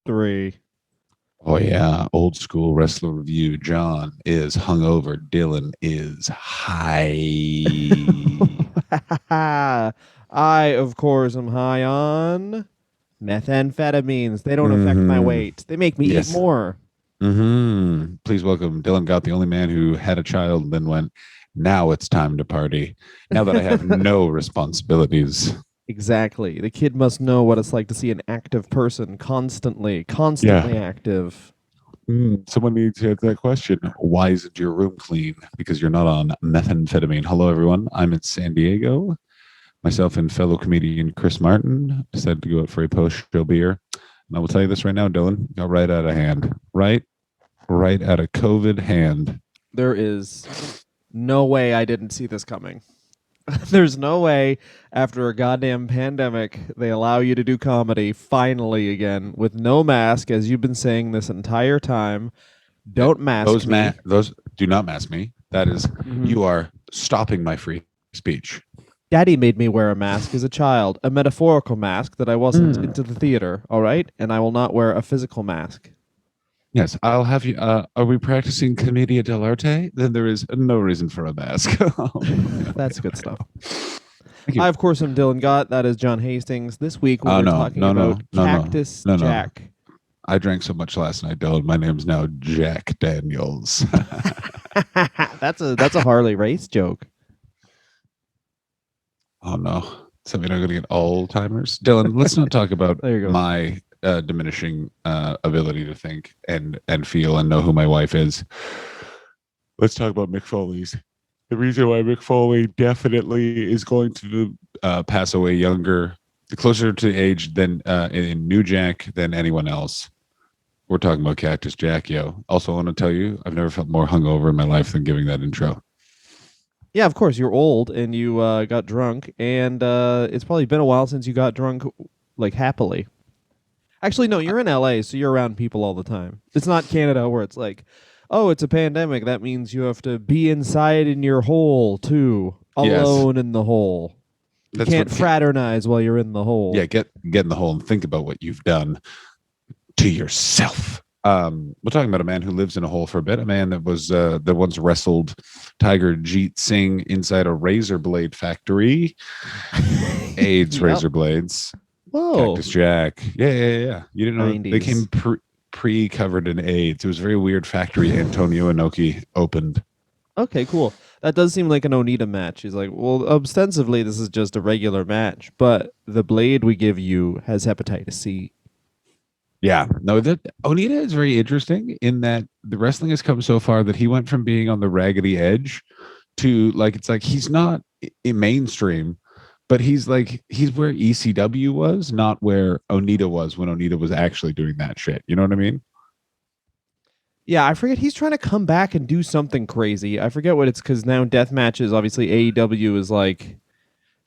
3. Oh yeah, old school wrestler review. John is hungover. Dylan is high. I, of course, am high on methamphetamines. They don't affect my Mm-hmm. weight. They make me eat Yes. more. Mm-hmm. Please welcome Dylan Gott, the only man who had a child and then went, now it's time to party. Now that I have no responsibilities. Exactly. The kid must know what it's like to see an active person constantly, Yeah. constantly active. Someone needs to answer that question. Why isn't your room clean? Because you're not on methamphetamine. Hello, everyone. I'm in San Diego. Myself and fellow comedian Chris Martin decided to go out for a post-show beer. And I will tell you this right now, Dylan, got right out of hand. Right out of COVID hand. There is no way I didn't see this coming. There's no way after a goddamn pandemic they allow you to do comedy finally again with no mask, as you've been saying this entire time. Don't mask me. Those do not mask me. That is, Mhm. you are stopping my free speech. Daddy made me wear a mask as a child, a metaphorical mask that I wasn't into the theater, all right? And I will not wear a physical mask. Yes, I'll have you. Are we practicing commedia dell'arte? Then there is no reason for a mask. That's good stuff. Thank you. I, of course, am Dylan Gott. That is John Hastings. This week we Oh are no, talking no, about no, no, no, Cactus no, no. Jack. I drank so much last night, Dylan. My name's now Jack Daniels. That's a Harley race joke. Oh no. So we're not going to get all timers. Dylan, let's not talk about There you go. my diminishing ability to think and feel and know who my wife is. Let's talk about Mick Foley's. The reason why Mick Foley definitely is going to pass away younger, closer to age than in New Jack than anyone else. We're talking about Cactus Jack, yo. Also, I want to tell you, I've never felt more hungover in my life than giving that intro. Yeah, of course. You're old and you got drunk, and it's probably been a while since you got drunk, like happily. Actually, no, you're in LA, so you're around people all the time. It's not Canada where it's like, oh, it's a pandemic. That means you have to be inside in your hole too, Yes, alone in the hole. You that's can't what. fraternize while you're in the hole. Yeah, get in the hole and think about what you've done to yourself. We're talking about a man who lives in a hole for a bit. A man that was that once wrestled Tiger Jeet Singh inside a razor blade factory. AIDS Yep. razor blades. Whoa. Cactus Jack. Yeah. You didn't know 90s. they came pre covered in AIDS. It was a very weird factory Antonio Inoki opened. Okay, cool. That does seem like an Onita match. He's like, well, ostensibly this is just a regular match, but the blade we give you has hepatitis C. Yeah, no, that Onita is very interesting in that the wrestling has come so far that he went from being on the raggedy edge to like it's like he's not in mainstream, but he's where ECW was, not where Onita was when Onita was actually doing that shit. You know what I mean? Yeah, I forget. He's trying to come back and do something crazy. I forget what it's because now death matches, obviously, AEW is like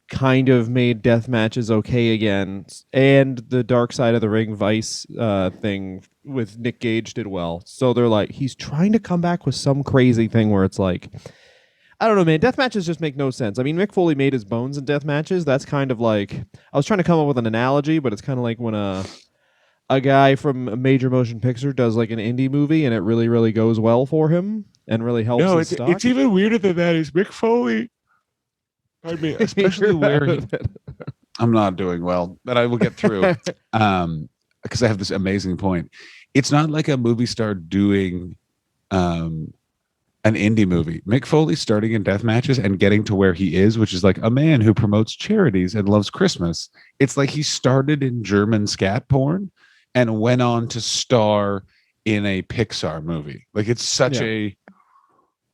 kind of made death matches okay again. And the Dark Side of the Ring Vice thing with Nick Gage did well. So they're like, he's trying to come back with some crazy thing where it's like, I don't know, man. Death matches just make no sense. I mean, Mick Foley made his bones in death matches. That's kind of like, I was trying to come up with an analogy, but it's kind of like when a guy from a major motion picture does like an indie movie and it really, really goes well for him and really helps No, his stock. it's even weirder than that. Is Mick Foley? Pardon me, especially where I'm not doing well, but I will get through. Because I have this amazing point. It's not like a movie star doing an indie movie. Mick Foley starting in death matches and getting to where he is, which is like a man who promotes charities and loves Christmas. It's like he started in German scat porn and went on to star in a Pixar movie. Like it's such a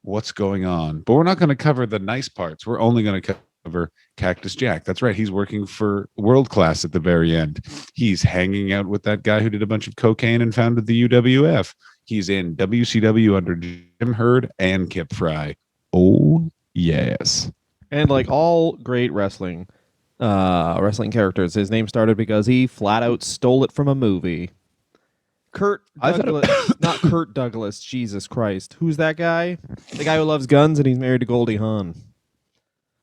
what's going on. But we're not going to cover the nice parts. We're only going to cover Cactus Jack. That's right. He's working for World Class at the very end. He's hanging out with that guy who did a bunch of cocaine and founded the UWF. He's in WCW under Jim Herd and Kip Fry. Oh, yes. And like all great wrestling characters, his name started because he flat out stole it from a movie. Kurt Douglas, not Kurt Douglas, Jesus Christ. Who's that guy? The guy who loves guns and he's married to Goldie Hawn.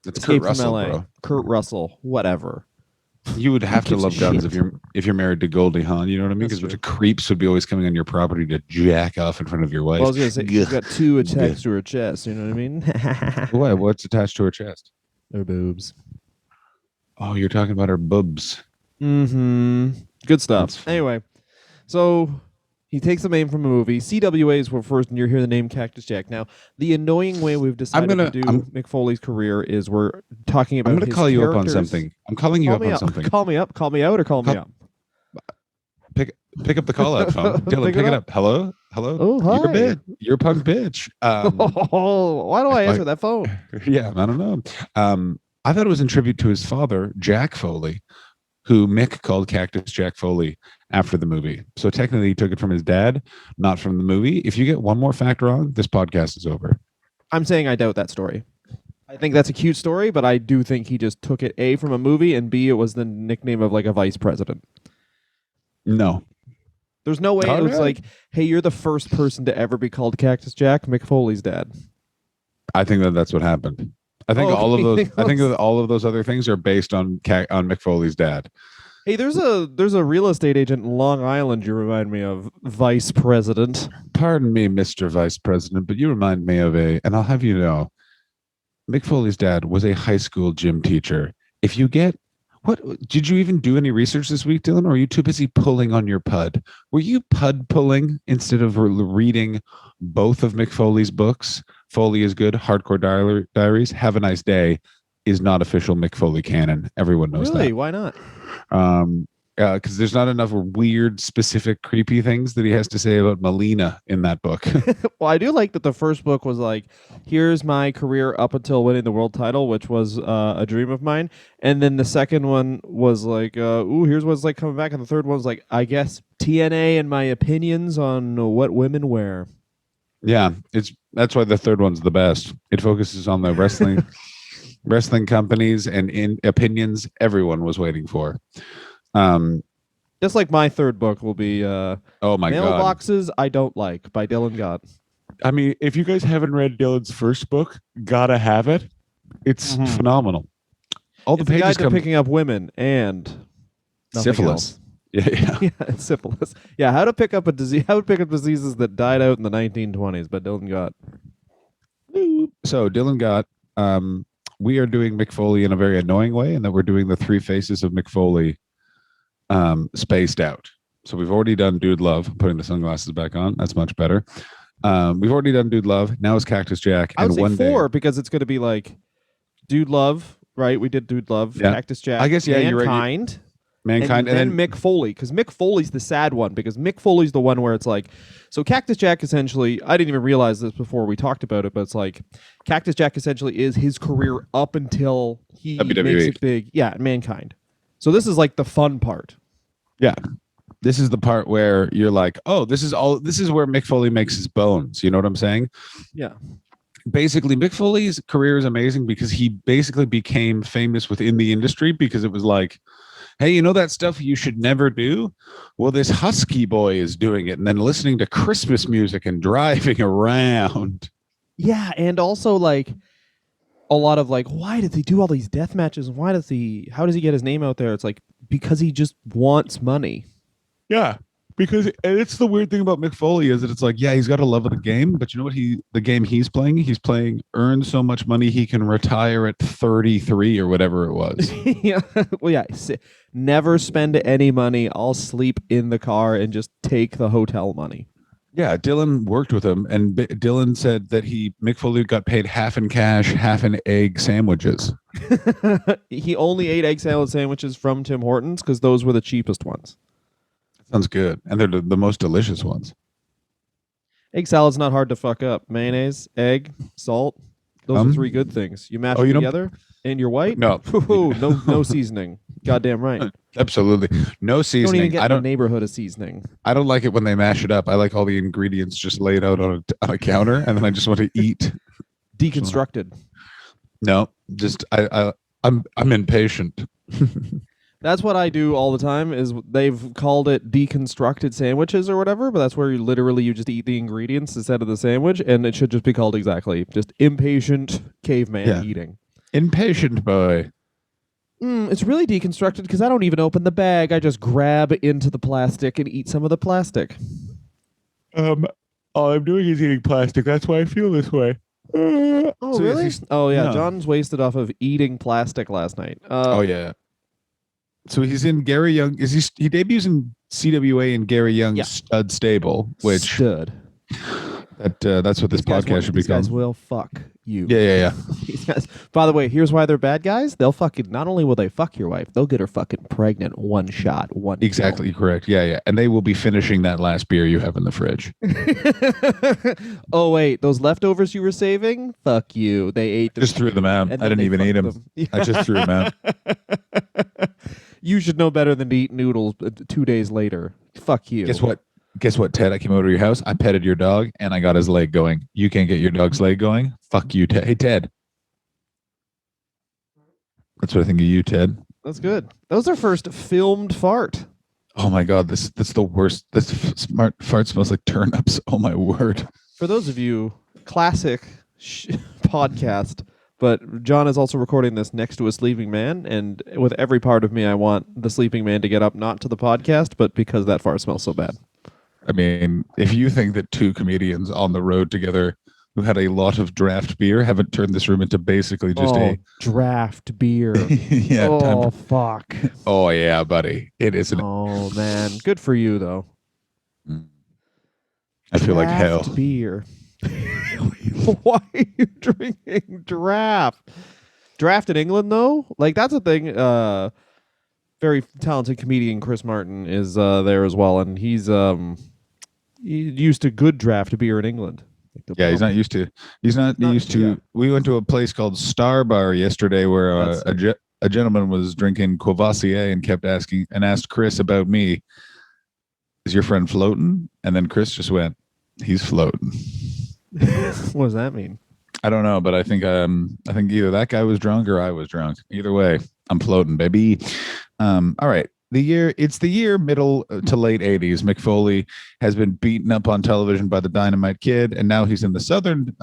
It's Escape Kurt Russell, from LA. bro. Kurt Russell, whatever. You would have to gives a love guns shit? if you're married to Goldie Hawn. You know what I mean? That's Because a bunch true. of creeps would be always coming on your property to jack off in front of your Well, I wife. was gonna say she's Gah, got two gah. attached to her chest. You know what I mean? What? What's attached to her chest? Her boobs. Oh, you're talking about her boobs. Mm-hmm. Good That's stuff. fun. Anyway, so he takes the name from a movie. CWAs were first, and you hear the name Cactus Jack. Now, the annoying way we've I'm decided to gonna do Mick Foley's career is we're talking I'm about gonna his call you up on characters. something. I'm calling you Call up me on up. something. Call me up. Call me out or call me Call, up. pick pick up the call out phone. Dylan, Pick it pick it up. up. Hello? Hello? Oh, You're hi. bit. You're a punk bitch. Oh, why do I Like answer that phone? yeah, I don't know. I thought it was in tribute to his father, Jack Foley, who Mick called Cactus Jack Foley after the movie. So technically he took it from his dad, not from the movie. If you get one more fact wrong, this podcast is over. I'm saying I doubt that story. I think that's a cute story, but I do think he just took it A from a movie and B it was the nickname of like a vice president. No. There's no way it All was right. like, hey, you're the first person to ever be called Cactus Jack, Mick Foley's dad. I think that's what happened. I think Oh, all of okay. those. I think that all of those other things are based on Mick Foley's dad. Hey, there's a real estate agent in Long Island you remind me of, vice president. Pardon me, Mr. Vice President, but you remind me of and I'll have you know, Mick Foley's dad was a high school gym teacher. If you get what did you even do any research this week, Dylan? Or are you too busy pulling on your pud? Were you pud pulling instead of reading both of Mick Foley's books? Foley is good. Hardcore Diaries. Have a nice day. Is not official Mick Foley canon. Everyone knows Really? that. Why not? Because there's not enough weird, specific, creepy things that he has to say about Melina in that book. Well, I do like that the first book was like, here's my career up until winning the world title, which was a dream of mine. And then the second one was like, ooh, here's what's like coming back. And the third one was like, I guess TNA and my opinions on what women wear. Yeah, that's why the third one's the best. It focuses on the wrestling companies and in opinions everyone was waiting for. Just like my third book will be Oh my god. Mailboxes I Don't Like by Dylan Gott. I mean, if you guys haven't read Dylan's first book, gotta have it. It's phenomenal. All It's the a guide pages to come picking up women and syphilis. Yeah. Yeah, it's syphilis. Yeah, how to pick up a disease? How to pick up diseases that died out in the 1920s by Dylan Gott. So Dylan got we are doing Mick Foley in a very annoying way, and that we're doing the three faces of Mick Foley spaced out. So we've already done Dude Love, putting the sunglasses back on. That's much better. We've already done Dude Love. Now it's Cactus Jack. I would And say one four day, because it's going to be like Dude Love, right? We did Dude Love, yeah, Cactus Jack, I guess you're right. Mankind, Mankind, and and then Mick Foley, because Mick Foley's the sad one, because Mick Foley's the one where it's like, so Cactus Jack essentially, I didn't even realize this before we talked about it, but it's like Cactus Jack essentially is his career up until he WWE. makes it big. Yeah, Mankind. So this is like the fun part. yeah, this is the part where you're like, oh, this is where Mick Foley makes his bones. You know what I'm saying? Yeah. Basically, Mick Foley's career is amazing because he basically became famous within the industry because it was like, hey, you know that stuff you should never do? Well, this husky boy is doing it, and then listening to Christmas music and driving around. Yeah, and also like a lot of like, why does he do all these death matches? How does he get his name out there? It's like because he just wants money. Yeah, because and it's the weird thing about Mick Foley is that it's like, yeah, he's got a love of the game, but you know what the game he's playing? He's playing earn so much money he can retire at 33 or whatever it was. Yeah. Well, yeah. Never spend any money. I'll sleep in the car and just take the hotel money. Yeah, Dylan worked with him, and Dylan said that Mick Foley got paid half in cash, half in egg sandwiches. He only ate egg salad sandwiches from Tim Hortons because those were the cheapest ones. Sounds good, and they're the most delicious ones. Egg salad's not hard to fuck up. Mayonnaise, egg, salt. Those are three good things. You mash them together, and you're white. No, no seasoning. Goddamn right. Absolutely, no seasoning. Don't even get in the neighborhood of seasoning. I don't like it when they mash it up. I like all the ingredients just laid out on a counter, and then I just want to eat. Deconstructed. No, just I'm impatient. That's what I do all the time. Is they've called it deconstructed sandwiches or whatever, but that's where you just eat the ingredients instead of the sandwich, and it should just be called exactly just impatient caveman eating. Impatient boy. It's really deconstructed because I don't even open the bag. I just grab into the plastic and eat some of the plastic. All I'm doing is eating plastic. That's why I feel this way. Oh, really? Oh, yeah. Yeah. John's wasted off of eating plastic last night. Oh yeah. So he's in Gary Young. He debuts in CWA in Gary Young's Stud Stable, which Stud. That's what this podcast should These become. guys will fuck you. Yeah. These guys. By the way, here's why they're bad guys. They'll fucking not only will they fuck your wife, they'll get her fucking pregnant one shot, one. Exactly correct. Yeah. And they will be finishing that last beer you have in the fridge. Oh wait, those leftovers you were saving? Fuck you. They ate them. Just threw them out. I didn't even eat them. I just threw them out. You should know better than to eat noodles 2 days later. Fuck you. Guess what, Ted? I came over to your house. I petted your dog, and I got his leg going. You can't get your dog's leg going? Fuck you, Ted. Hey, Ted. That's what I think of you, Ted. That's good. That was our first filmed fart. Oh my God, that's the worst. This smart fart smells like turnips. Oh my word. For those of you, classic podcast, but John is also recording this next to a sleeping man, and with every part of me, I want the sleeping man to get up, not to the podcast, but because that fart smells so bad. I mean, if you think that two comedians on the road together who had a lot of draft beer haven't turned this room into basically just a draft beer. Yeah. Oh, fuck. Oh, yeah, buddy. It is. Oh, man. Good for you, though. I feel like hell. Draft beer. Why are you drinking draft? Draft in England, though? Like, that's a thing. Very talented comedian Chris Martin is there as well, and he's used to good draft beer in England. Yeah, he's not used to. He's not used to. Yeah. We went to a place called Star Bar yesterday where a gentleman was drinking Courvoisier and kept asking and asked Chris about me. Is your friend floating? And then Chris just went, he's floating. What does that mean? I don't know, but I think either that guy was drunk or I was drunk. Either way, I'm floating, baby. All right. It's the year middle to late 80s. Mick Foley has been beaten up on television by the Dynamite Kid, and now he's in the Southern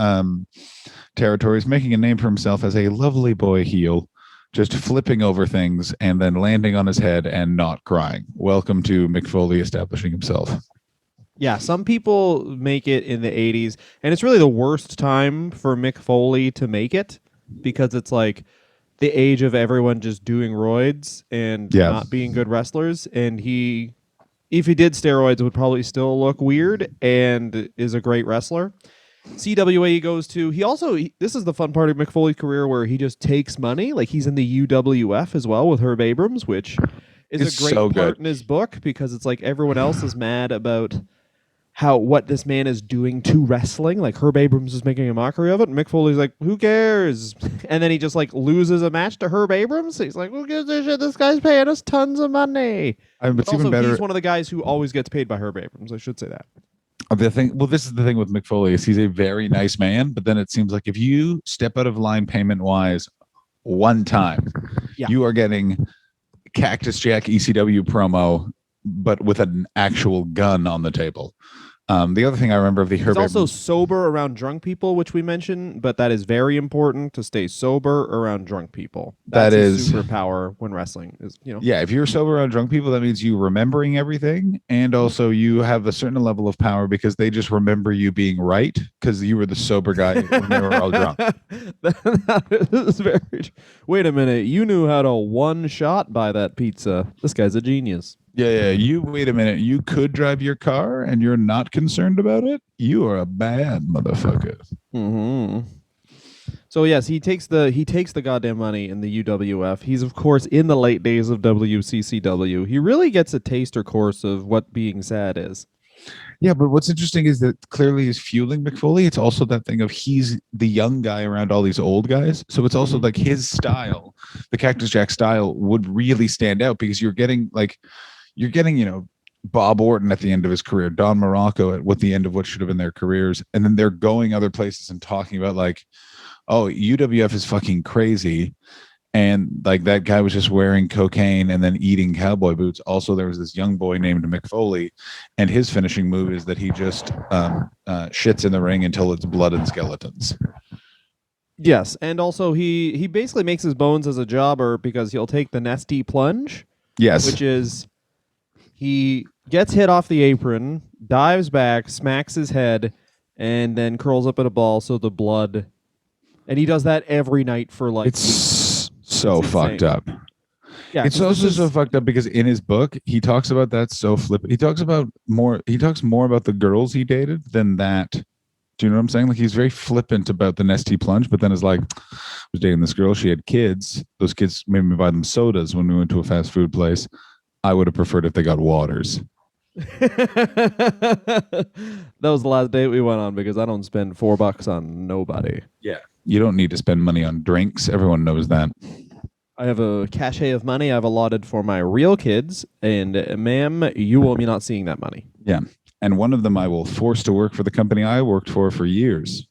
territories, making a name for himself as a lovely boy heel, just flipping over things and then landing on his head and not crying. Welcome to Mick Foley establishing himself. Yeah, some people make it in the 80s, and it's really the worst time for Mick Foley to make it because it's like the age of everyone just doing roids and not being good wrestlers. And if he did steroids, would probably still look weird and is a great wrestler. CWA he goes to. This is the fun part of Mick Foley's career where he just takes money. Like he's in the UWF as well with Herb Abrams, which is a great part in his book because it's like everyone else is mad about what this man is doing to wrestling. Like Herb Abrams is making a mockery of it, and Mick Foley's like, who cares? And then he just like loses a match to Herb Abrams. He's like, who gives a shit? This guy's paying us tons of money. It's even better. He's one of the guys who always gets paid by Herb Abrams. I should say that. This is the thing with Mick Foley is he's a very nice man, but then it seems like if you step out of line payment wise one time, you are getting Cactus Jack ECW promo, but with an actual gun on the table. The other thing I remember of the Herb He's also sober around drunk people, which we mentioned, but that is very important to stay sober around drunk people. That's a superpower when wrestling is, Yeah, if you're sober around drunk people, that means you remembering everything, and also you have a certain level of power because they just remember you being right because you were the sober guy when they were all drunk. That is very. Wait a minute, you knew how to one shot buy that pizza. This guy's a genius. Yeah. Wait a minute. You could drive your car and you're not concerned about it? You are a bad motherfucker. Mm-hmm. So yes, he takes the goddamn money in the UWF. He's of course in the late days of WCCW. He really gets a taster course of what being sad is. Yeah, but what's interesting is that clearly he's fueling Mick Foley. It's also that thing of he's the young guy around all these old guys. So it's also like his style, the Cactus Jack style, would really stand out because you're getting Bob Orton at the end of his career, Don Morocco at the end of what should have been their careers, and then they're going other places and talking about like, oh, UWF is fucking crazy. And like that guy was just wearing cocaine and then eating cowboy boots. Also, there was this young boy named Mick Foley, and his finishing move is that he just shits in the ring until it's blood and skeletons. Yes, and also he basically makes his bones as a jobber because he'll take the nesty plunge, Yes. which is he gets hit off the apron, dives back, smacks his head, and then curls up in a ball so the blood. And he does that every night for like weeks. It's so It's fucked insane. up. Yeah, It's because this also so is fucked up because in his book he talks about that so flip. He talks about more. He talks more about the girls he dated than that. Do you know what I'm saying? Like he's very flippant about the nesty plunge, but then is like, I was dating this girl. She had kids. Those kids made me buy them sodas when we went to a fast food place. I would have preferred if they got waters. that was the last date we went on because I don't spend $4 on nobody. Yeah. You don't need to spend money on drinks. Everyone knows that. I have a cachet of money I've allotted for my real kids, and ma'am, you will be not seeing that money. Yeah. And one of them I will force to work for the company I worked for years.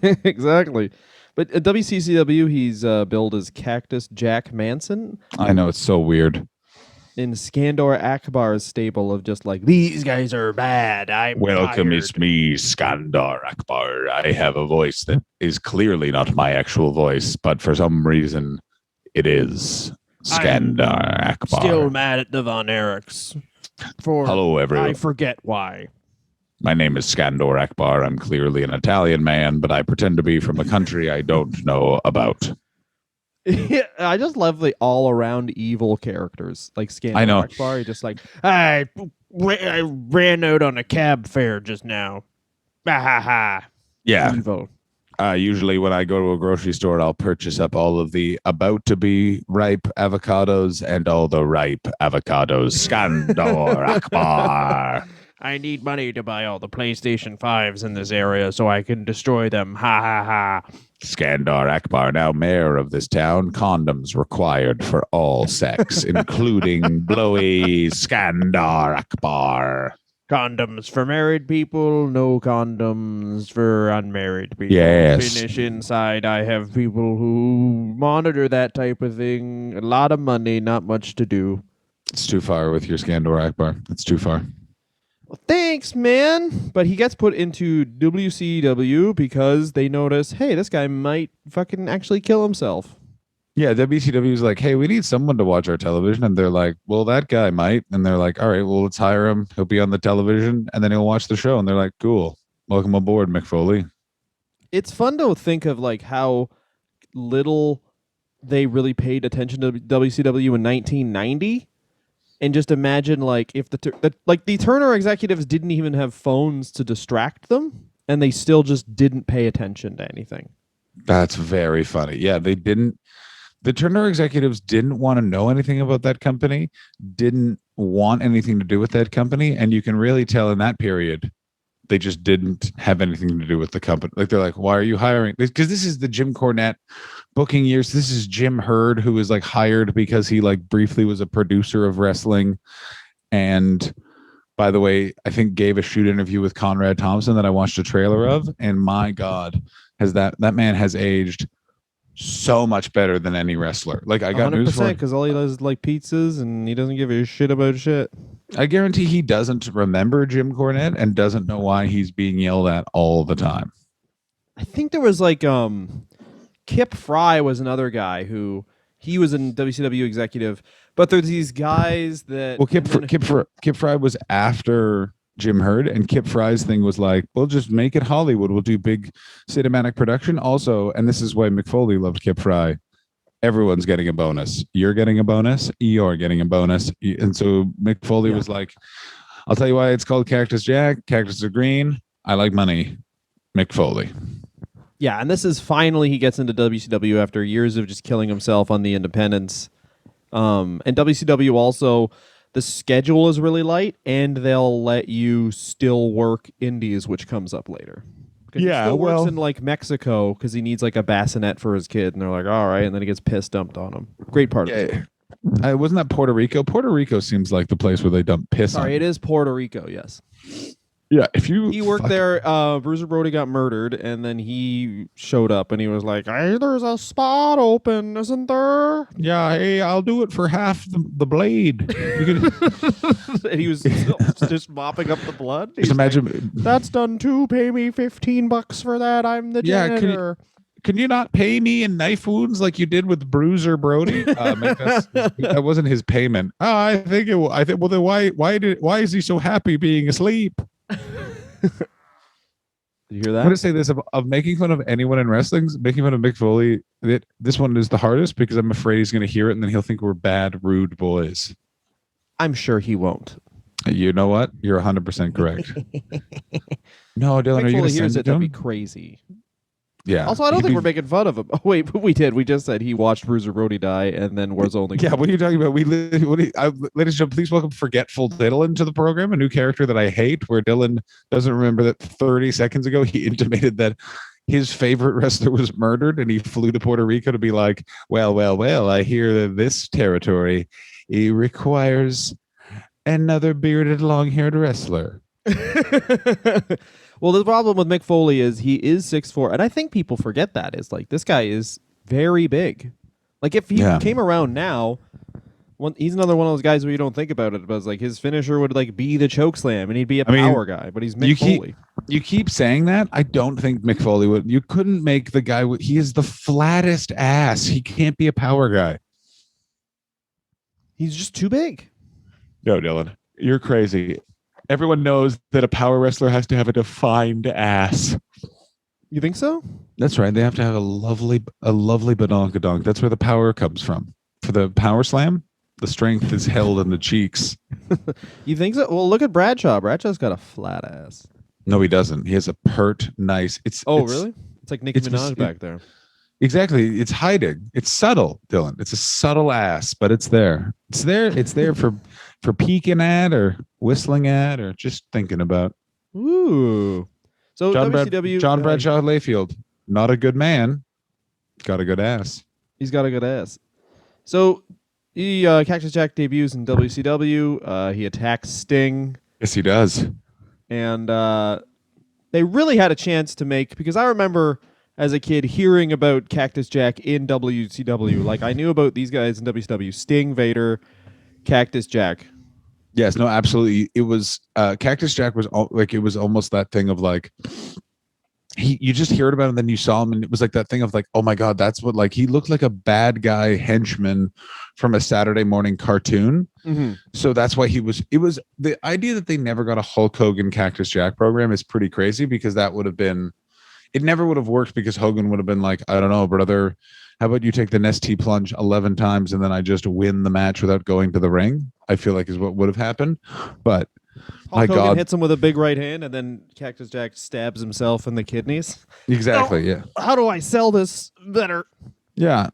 Exactly. But at WCCW, he's billed as Cactus Jack Manson. I know, it's so weird. In Skandor Akbar's stable of just like, these guys are bad. Welcome, tired. it's me, Skandar Akbar. I have a voice that is clearly not my actual voice, but for some reason it is Skandar Akbar. Still mad at the Von Erichs. Hello, everyone. I forget why. My name is Skandor Akbar. I'm clearly an Italian man, but I pretend to be from a country I don't know about. I just love the all-around evil characters like Skandor I know. Akbar. You're just like, I ran out on a cab fare just now. Ha ha ha. Yeah. Evil. Usually when I go to a grocery store, I'll purchase up all of the about to be ripe avocados and all the ripe avocados. Skandor Akbar. I need money to buy all the PlayStation 5s in this area so I can destroy them. Ha ha ha. Skandar Akbar, now mayor of this town. Condoms required for all sex, including blowy Skandar Akbar. Condoms for married people, no condoms for unmarried people. Yes. Finish inside. I have people who monitor that type of thing. A lot of money, not much to do. It's too far with your Skandor Akbar. It's too far. Well, thanks, man. But he gets put into WCW because they notice, hey, this guy might fucking actually kill himself. Yeah, WCW is like, hey, we need someone to watch our television. And they're like, well, that guy might. And they're like, all right, well, let's hire him. He'll be on the television and then he'll watch the show. And they're like, cool. Welcome aboard, Mick Foley. It's fun to think of like how little they really paid attention to WCW in 1990. And just imagine, like, if the Turner executives didn't even have phones to distract them, and they still just didn't pay attention to anything. That's very funny. Yeah, they didn't. The Turner executives didn't want to know anything about that company, didn't want anything to do with that company, and you can really tell in that period they just didn't have anything to do with the company. Like they're like, why are you hiring? Because this is the Jim Cornette booking years. This is Jim Hurd, who was like hired because he like briefly was a producer of wrestling. And by the way, I think gave a shoot interview with Conrad Thompson that I watched a trailer of. And my God, has that man has aged so much better than any wrestler. Like I got news for him. Because all he does is like pizzas and he doesn't give a shit about shit. I guarantee he doesn't remember Jim Cornette and doesn't know why he's being yelled at all the time. I think there was like Kip Fry was another guy who he was a WCW executive, but there's these guys that Kip Fry was after Jim Hurd, and Kip Fry's thing was like, we'll just make it Hollywood. We'll do big cinematic production. Also, and this is why Mick Foley loved Kip Fry, everyone's getting a bonus. You're getting a bonus. You're getting a bonus. And so Mick Foley was like, I'll tell you why it's called Cactus Jack. Cactus are green. I like money. Mick Foley. Yeah, and this is finally he gets into WCW after years of just killing himself on the independents. And WCW also, the schedule is really light, and they'll let you still work indies, which comes up later. Yeah, he still works in like Mexico because he needs like a bassinet for his kid, and they're like, all right, and then he gets piss dumped on him. Great part of it. Wasn't that Puerto Rico? Puerto Rico seems like the place where they dump piss on. Sorry, it is Puerto Rico, yes. Yeah, if you he worked there, Bruiser Brody got murdered, and then he showed up, and he was like, "Hey, there's a spot open, isn't there?" Yeah, hey, I'll do it for half the blade. And he was just mopping up the blood. Just imagine like, that's done too. Pay me $15 for that. I'm the janitor. can you not pay me in knife wounds like you did with Bruiser Brody? That wasn't his payment. Oh, I think it. I think. Well, then why is he so happy being asleep? Did you hear I'm going to that? say this of making fun of anyone in wrestling, making fun of Mick Foley. This one is the hardest because I'm afraid he's going to hear it and then he'll think we're bad, rude boys. I'm sure he won't. You know what? You're 100% correct. No, Dylan, Mick are you going Foley to hears send it, it to that'd be him? crazy. Yeah. Also, I don't think we're making fun of him. Oh, wait, but we did. We just said he watched Bruiser Brody die and then was only. Yeah, what are you talking about? Ladies and gentlemen, please welcome Forgetful Dylan to the program, a new character that I hate, where Dylan doesn't remember that 30 seconds ago he intimated that his favorite wrestler was murdered and he flew to Puerto Rico to be like, well, I hear that this territory requires another bearded, long-haired wrestler. Well, the problem with Mick Foley is he is 6'4", and I think people forget that. Is like this guy is very big. Like if he came around now, he's another one of those guys where you don't think about it, but it's like his finisher would like be the choke slam, and he'd be a power guy. But he's Mick Foley. You keep saying that. I don't think Mick Foley would. You couldn't make the guy. He is the flattest ass. He can't be a power guy. He's just too big. No, Dylan, you're crazy. Everyone knows that a power wrestler has to have a defined ass. You think so? That's right. They have to have a lovely badonkadonk. That's where the power comes from. For the power slam, the strength is held in the cheeks. You think so? Well, look at Bradshaw. Bradshaw's got a flat ass. No, he doesn't. He has a pert, nice. Really? It's like Nicki Minaj back there. Exactly. It's hiding. It's subtle, Dylan. It's a subtle ass, but it's there. It's there for peeking at or whistling at or just thinking about. Ooh. So WCW. John Bradshaw Layfield, not a good man. Got a good ass. He's got a good ass. So Cactus Jack debuts in WCW. He attacks Sting. Yes, he does. And they really had a chance to make, because I remember as a kid hearing about Cactus Jack in WCW. Like I knew about these guys in WCW: Sting, Vader, Cactus Jack. Yes, no, absolutely. It was Cactus Jack was like, it was almost that thing of like, you just heard about him, then you saw him, and it was like that thing of like, oh my God, that's what, like, he looked like a bad guy henchman from a Saturday morning cartoon. Mm-hmm. So that's why it was the idea that they never got a Hulk Hogan Cactus Jack program is pretty crazy, because that would have been, it never would have worked, because Hogan would have been like, I don't know, brother, how about you take the Nestea plunge 11 times and then I just win the match without going to the ring? I feel like is what would have happened. But Hulk Hogan hits him with a big right hand, and then Cactus Jack stabs himself in the kidneys. Exactly, yeah. How do I sell this better? Yeah.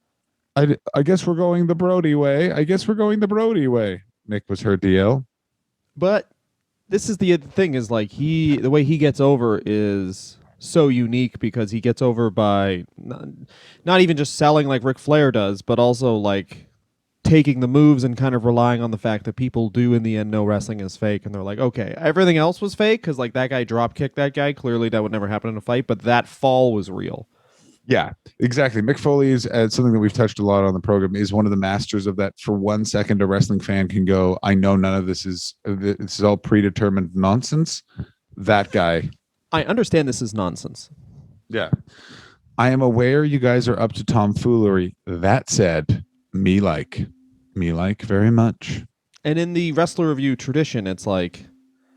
I guess we're going the Brody way. Mick was heard to yell. But this is the thing, is like the way he gets over is so unique, because he gets over by not even just selling like Ric Flair does, but also like taking the moves and kind of relying on the fact that people do in the end know wrestling is fake, and they're like, okay, everything else was fake because like that guy drop kicked that guy, clearly that would never happen in a fight, but that fall was real. Yeah, exactly. Mick Foley is something that we've touched a lot on the program, is one of the masters of that. For 1 second, a wrestling fan can go, I know none of this is all predetermined nonsense. That guy, I understand this is nonsense. Yeah. I am aware you guys are up to tomfoolery. That said, me like very much. And in the Wrestler Review tradition, it's like,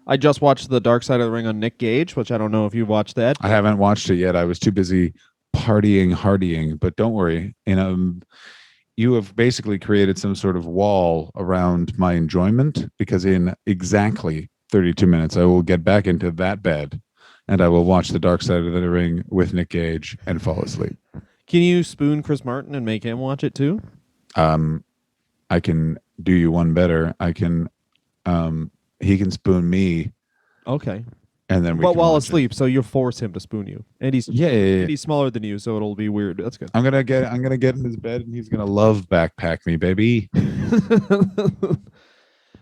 I just watched the Dark Side of the Ring on Nick Gage, which I don't know if you watched that. I haven't watched it yet. I was too busy hardying, but don't worry. You have basically created some sort of wall around my enjoyment, because in exactly 32 minutes, I will get back into that bed and I will watch the Dark Side of the Ring with Nick Gage and fall asleep. Can you spoon Chris Martin and make him watch it too? I can do you one better. I can, he can spoon me. Okay. And then while asleep, so you force him to spoon you. And he's And he's smaller than you, so it'll be weird. That's good. I'm gonna get in his bed, and he's gonna love backpack me, baby.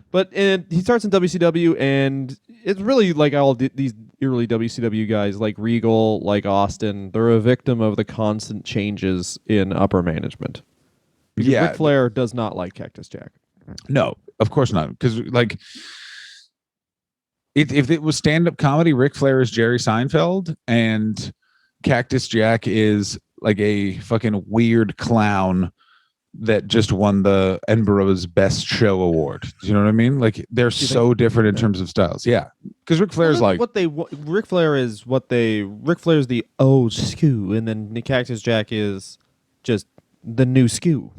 But he starts in WCW, and it's really like all these early WCW guys, like Regal, like Austin. They're a victim of the constant changes in upper management. Because Ric Flair does not like Cactus Jack. No, of course not. Because like, if it was stand-up comedy, Ric Flair is Jerry Seinfeld, and Cactus Jack is like a fucking weird clown that just won the Edinburgh's Best Show award. Do you know what I mean? Like they're Do you think? so different in Yeah. terms of styles. Yeah, because Ric Well, Flair's that's like, what they. Ric Flair is what they. Ric Flair's the old skew, and then Cactus Jack is just the new skew.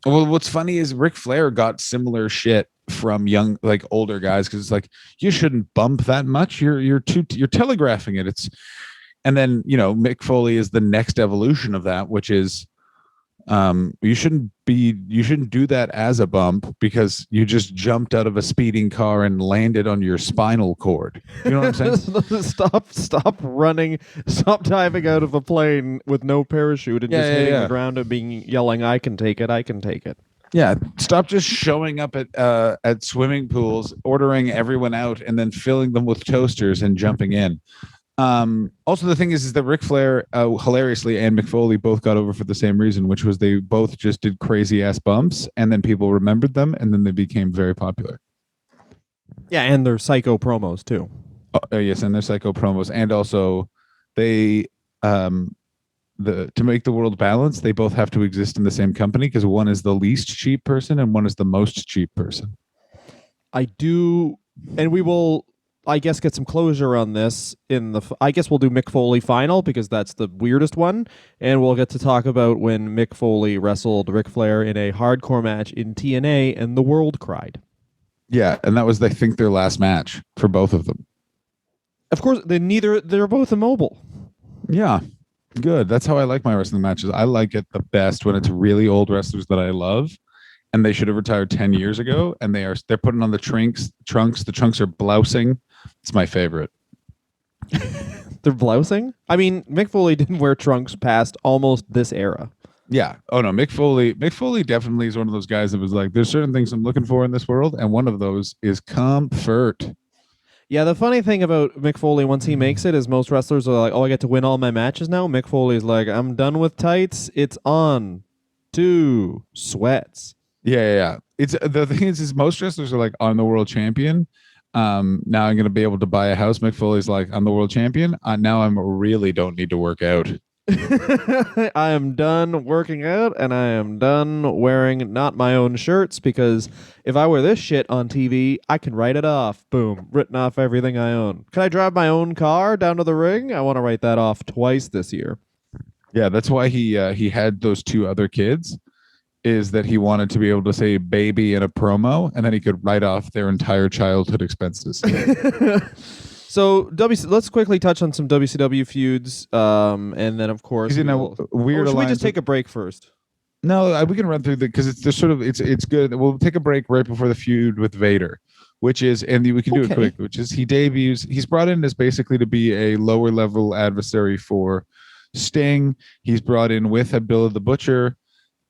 well, what's funny is Ric Flair got similar shit from young, like older guys, because it's like you shouldn't bump that much. You're telegraphing it. It's and then Mick Foley is the next evolution of that, which is you shouldn't do that as a bump because you just jumped out of a speeding car and landed on your spinal cord. You know what I'm saying? Stop running, stop diving out of a plane with no parachute and Yeah, just yeah, hitting yeah. the ground and yelling, "I can take it, I can take it." Yeah, stop just showing up at swimming pools, ordering everyone out, and then filling them with toasters and jumping in. Also, the thing is that Ric Flair, hilariously, and Mick Foley both got over for the same reason, which was they both just did crazy ass bumps, and then people remembered them, and then they became very popular. Yeah, and their psycho promos too. Yes, and their psycho promos, and also they, to make the world balance, they both have to exist in the same company because one is the least cheap person and one is the most cheap person. I do, and we will, I guess, get some closure on this in the. I guess we'll do Mick Foley final because that's the weirdest one, and we'll get to talk about when Mick Foley wrestled Ric Flair in a hardcore match in TNA, and the world cried. Yeah, and that was, I think, their last match for both of them. Of course, they're both immobile. Yeah, good. That's how I like my wrestling matches. I like it the best when it's really old wrestlers that I love, and they should have retired 10 years ago, and they're putting on the trunks. The trunks are blousing. It's my favorite. They're blousing. I mean, Mick Foley didn't wear trunks past almost this era. Yeah. Oh no, Mick Foley. Mick Foley definitely is one of those guys that was like, there's certain things I'm looking for in this world, and one of those is comfort. Yeah, the funny thing about Mick Foley once he makes it is most wrestlers are like, "Oh, I get to win all my matches now." Mick Foley's like, "I'm done with tights. It's on to sweats." Yeah. It's the thing is most wrestlers are like, I'm the world champion. Now I'm gonna be able to buy a house. Mick Foley's like, I'm the world champion. Now I'm really don't need to work out. I am done working out and I am done wearing not my own shirts because if I wear this shit on TV, I can write it off. Boom, written off everything I own. Can I drive my own car down to the ring? I want to write that off twice this year. Yeah, that's why he had those two other kids, is that he wanted to be able to say baby in a promo and then he could write off their entire childhood expenses. So let's quickly touch on some WCW feuds, and then of course weird. Should we just take a break first? No, we can run through because it's good. We'll take a break right before the feud with Vader, which is, and we can do it quick, which is he's brought in as basically to be a lower level adversary for Sting. He's brought in with Abdullah the Butcher,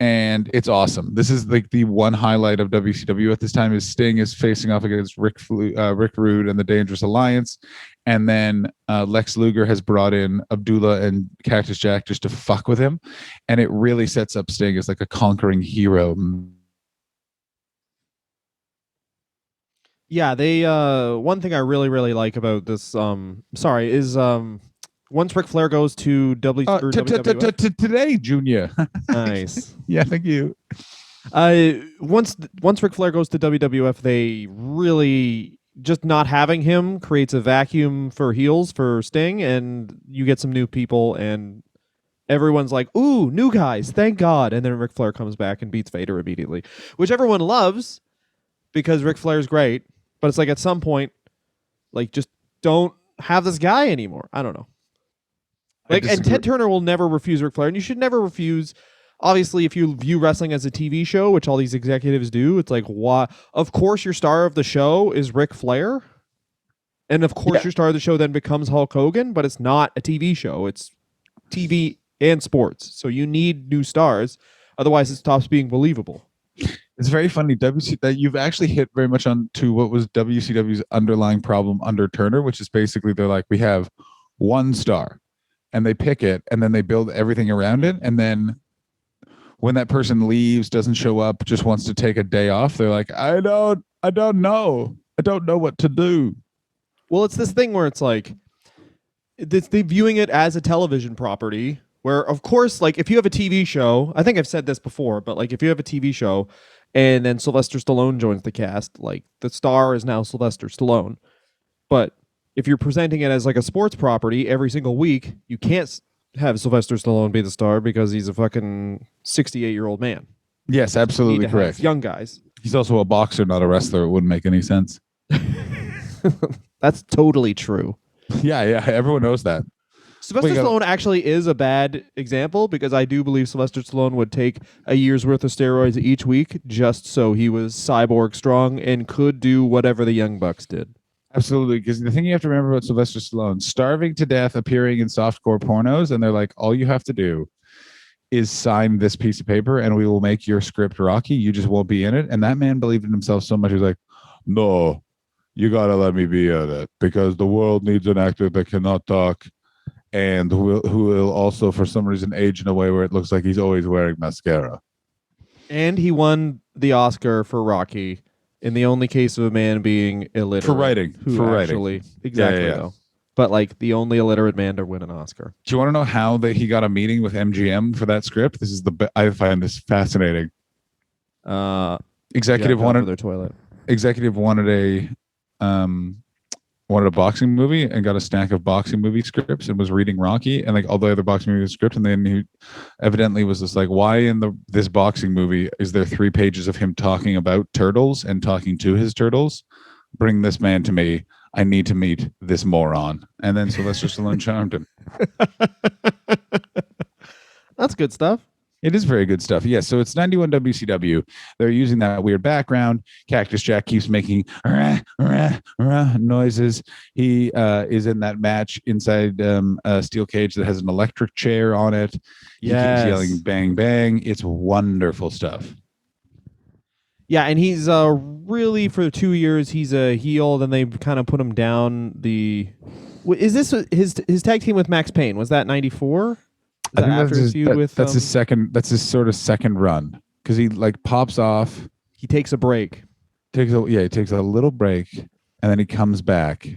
and it's awesome. This is like the one highlight of WCW at this time is Sting is facing off against Rick Rude and the Dangerous Alliance, and then Lex Luger has brought in Abdullah and Cactus Jack just to fuck with him, and it really sets up Sting as like a conquering hero. Yeah, they one thing I really like about this is once Ric Flair goes to WWF Today, Junior. Nice. Yeah, thank you. Once Ric Flair goes to WWF, they really just not having him creates a vacuum for heels for Sting, and you get some new people, and everyone's like, "Ooh, new guys, thank God!" And then Ric Flair comes back and beats Vader immediately, which everyone loves because Ric Flair's great. But it's like at some point, like just don't have this guy anymore. I don't know. Like, and Ted Turner will never refuse Ric Flair, and you should never refuse. Obviously, if you view wrestling as a TV show, which all these executives do, it's like, why? Of course, your star of the show is Ric Flair, and of course, your star of the show then becomes Hulk Hogan. But it's not a TV show; it's TV and sports. So you need new stars, otherwise, it stops being believable. It's very funny, that you've actually hit very much on to what was WCW's underlying problem under Turner, which is basically they're like, we have one star, and they pick it, and then they build everything around it, and then when that person leaves, doesn't show up, just wants to take a day off, they're like, I don't know what to do. Well, it's this thing where it's like, they viewing it as a television property, Where, of course, like if you have a TV show, I think I've said this before, but like if you have a TV show and then Sylvester Stallone joins the cast, like the star is now Sylvester Stallone. But if you're presenting it as like a sports property every single week, you can't have Sylvester Stallone be the star because he's a fucking 68-year-old man. Yes, You need absolutely to correct. have young guys. He's also a boxer, not a wrestler. It wouldn't make any sense. That's totally true. Yeah, everyone knows that. Sylvester Stallone actually is a bad example because I do believe Sylvester Stallone would take a year's worth of steroids each week just so he was cyborg strong and could do whatever the Young Bucks did. Absolutely, because the thing you have to remember about Sylvester Stallone, starving to death, appearing in softcore pornos, and they're like, all you have to do is sign this piece of paper and we will make your script Rocky. You just won't be in it. And that man believed in himself so much. He's like, no, you got to let me be in it because the world needs an actor that cannot talk and who will also, for some reason, age in a way where it looks like he's always wearing mascara. And he won the Oscar for Rocky in the only case of a man being illiterate. For writing. Exactly, Yeah. though. But like the only illiterate man to win an Oscar. Do you want to know how that he got a meeting with MGM for that script? This is I find this fascinating. Executive wanted their toilet. Executive wanted a boxing movie and got a stack of boxing movie scripts and was reading Rocky and like all the other boxing movie scripts. And then he evidently was just like, why in this boxing movie is there 3 pages of him talking about turtles and talking to his turtles? Bring this man to me. I need to meet this moron. And then Sylvester Stallone charmed him. That's good stuff. It is very good stuff. Yes. So it's 91 WCW. They're using that weird background. Cactus Jack keeps making rah, rah, rah noises. He is in that match inside a steel cage that has an electric chair on it. He keeps yelling bang, bang. It's wonderful stuff. Yeah, and he's really for 2 years he's a heel. Then they kind of put him down. Is this his tag team with Max Payne? Was that 94? I think that's his second. That's his sort of second run because he like pops off. He takes a break. He takes a little break and then he comes back.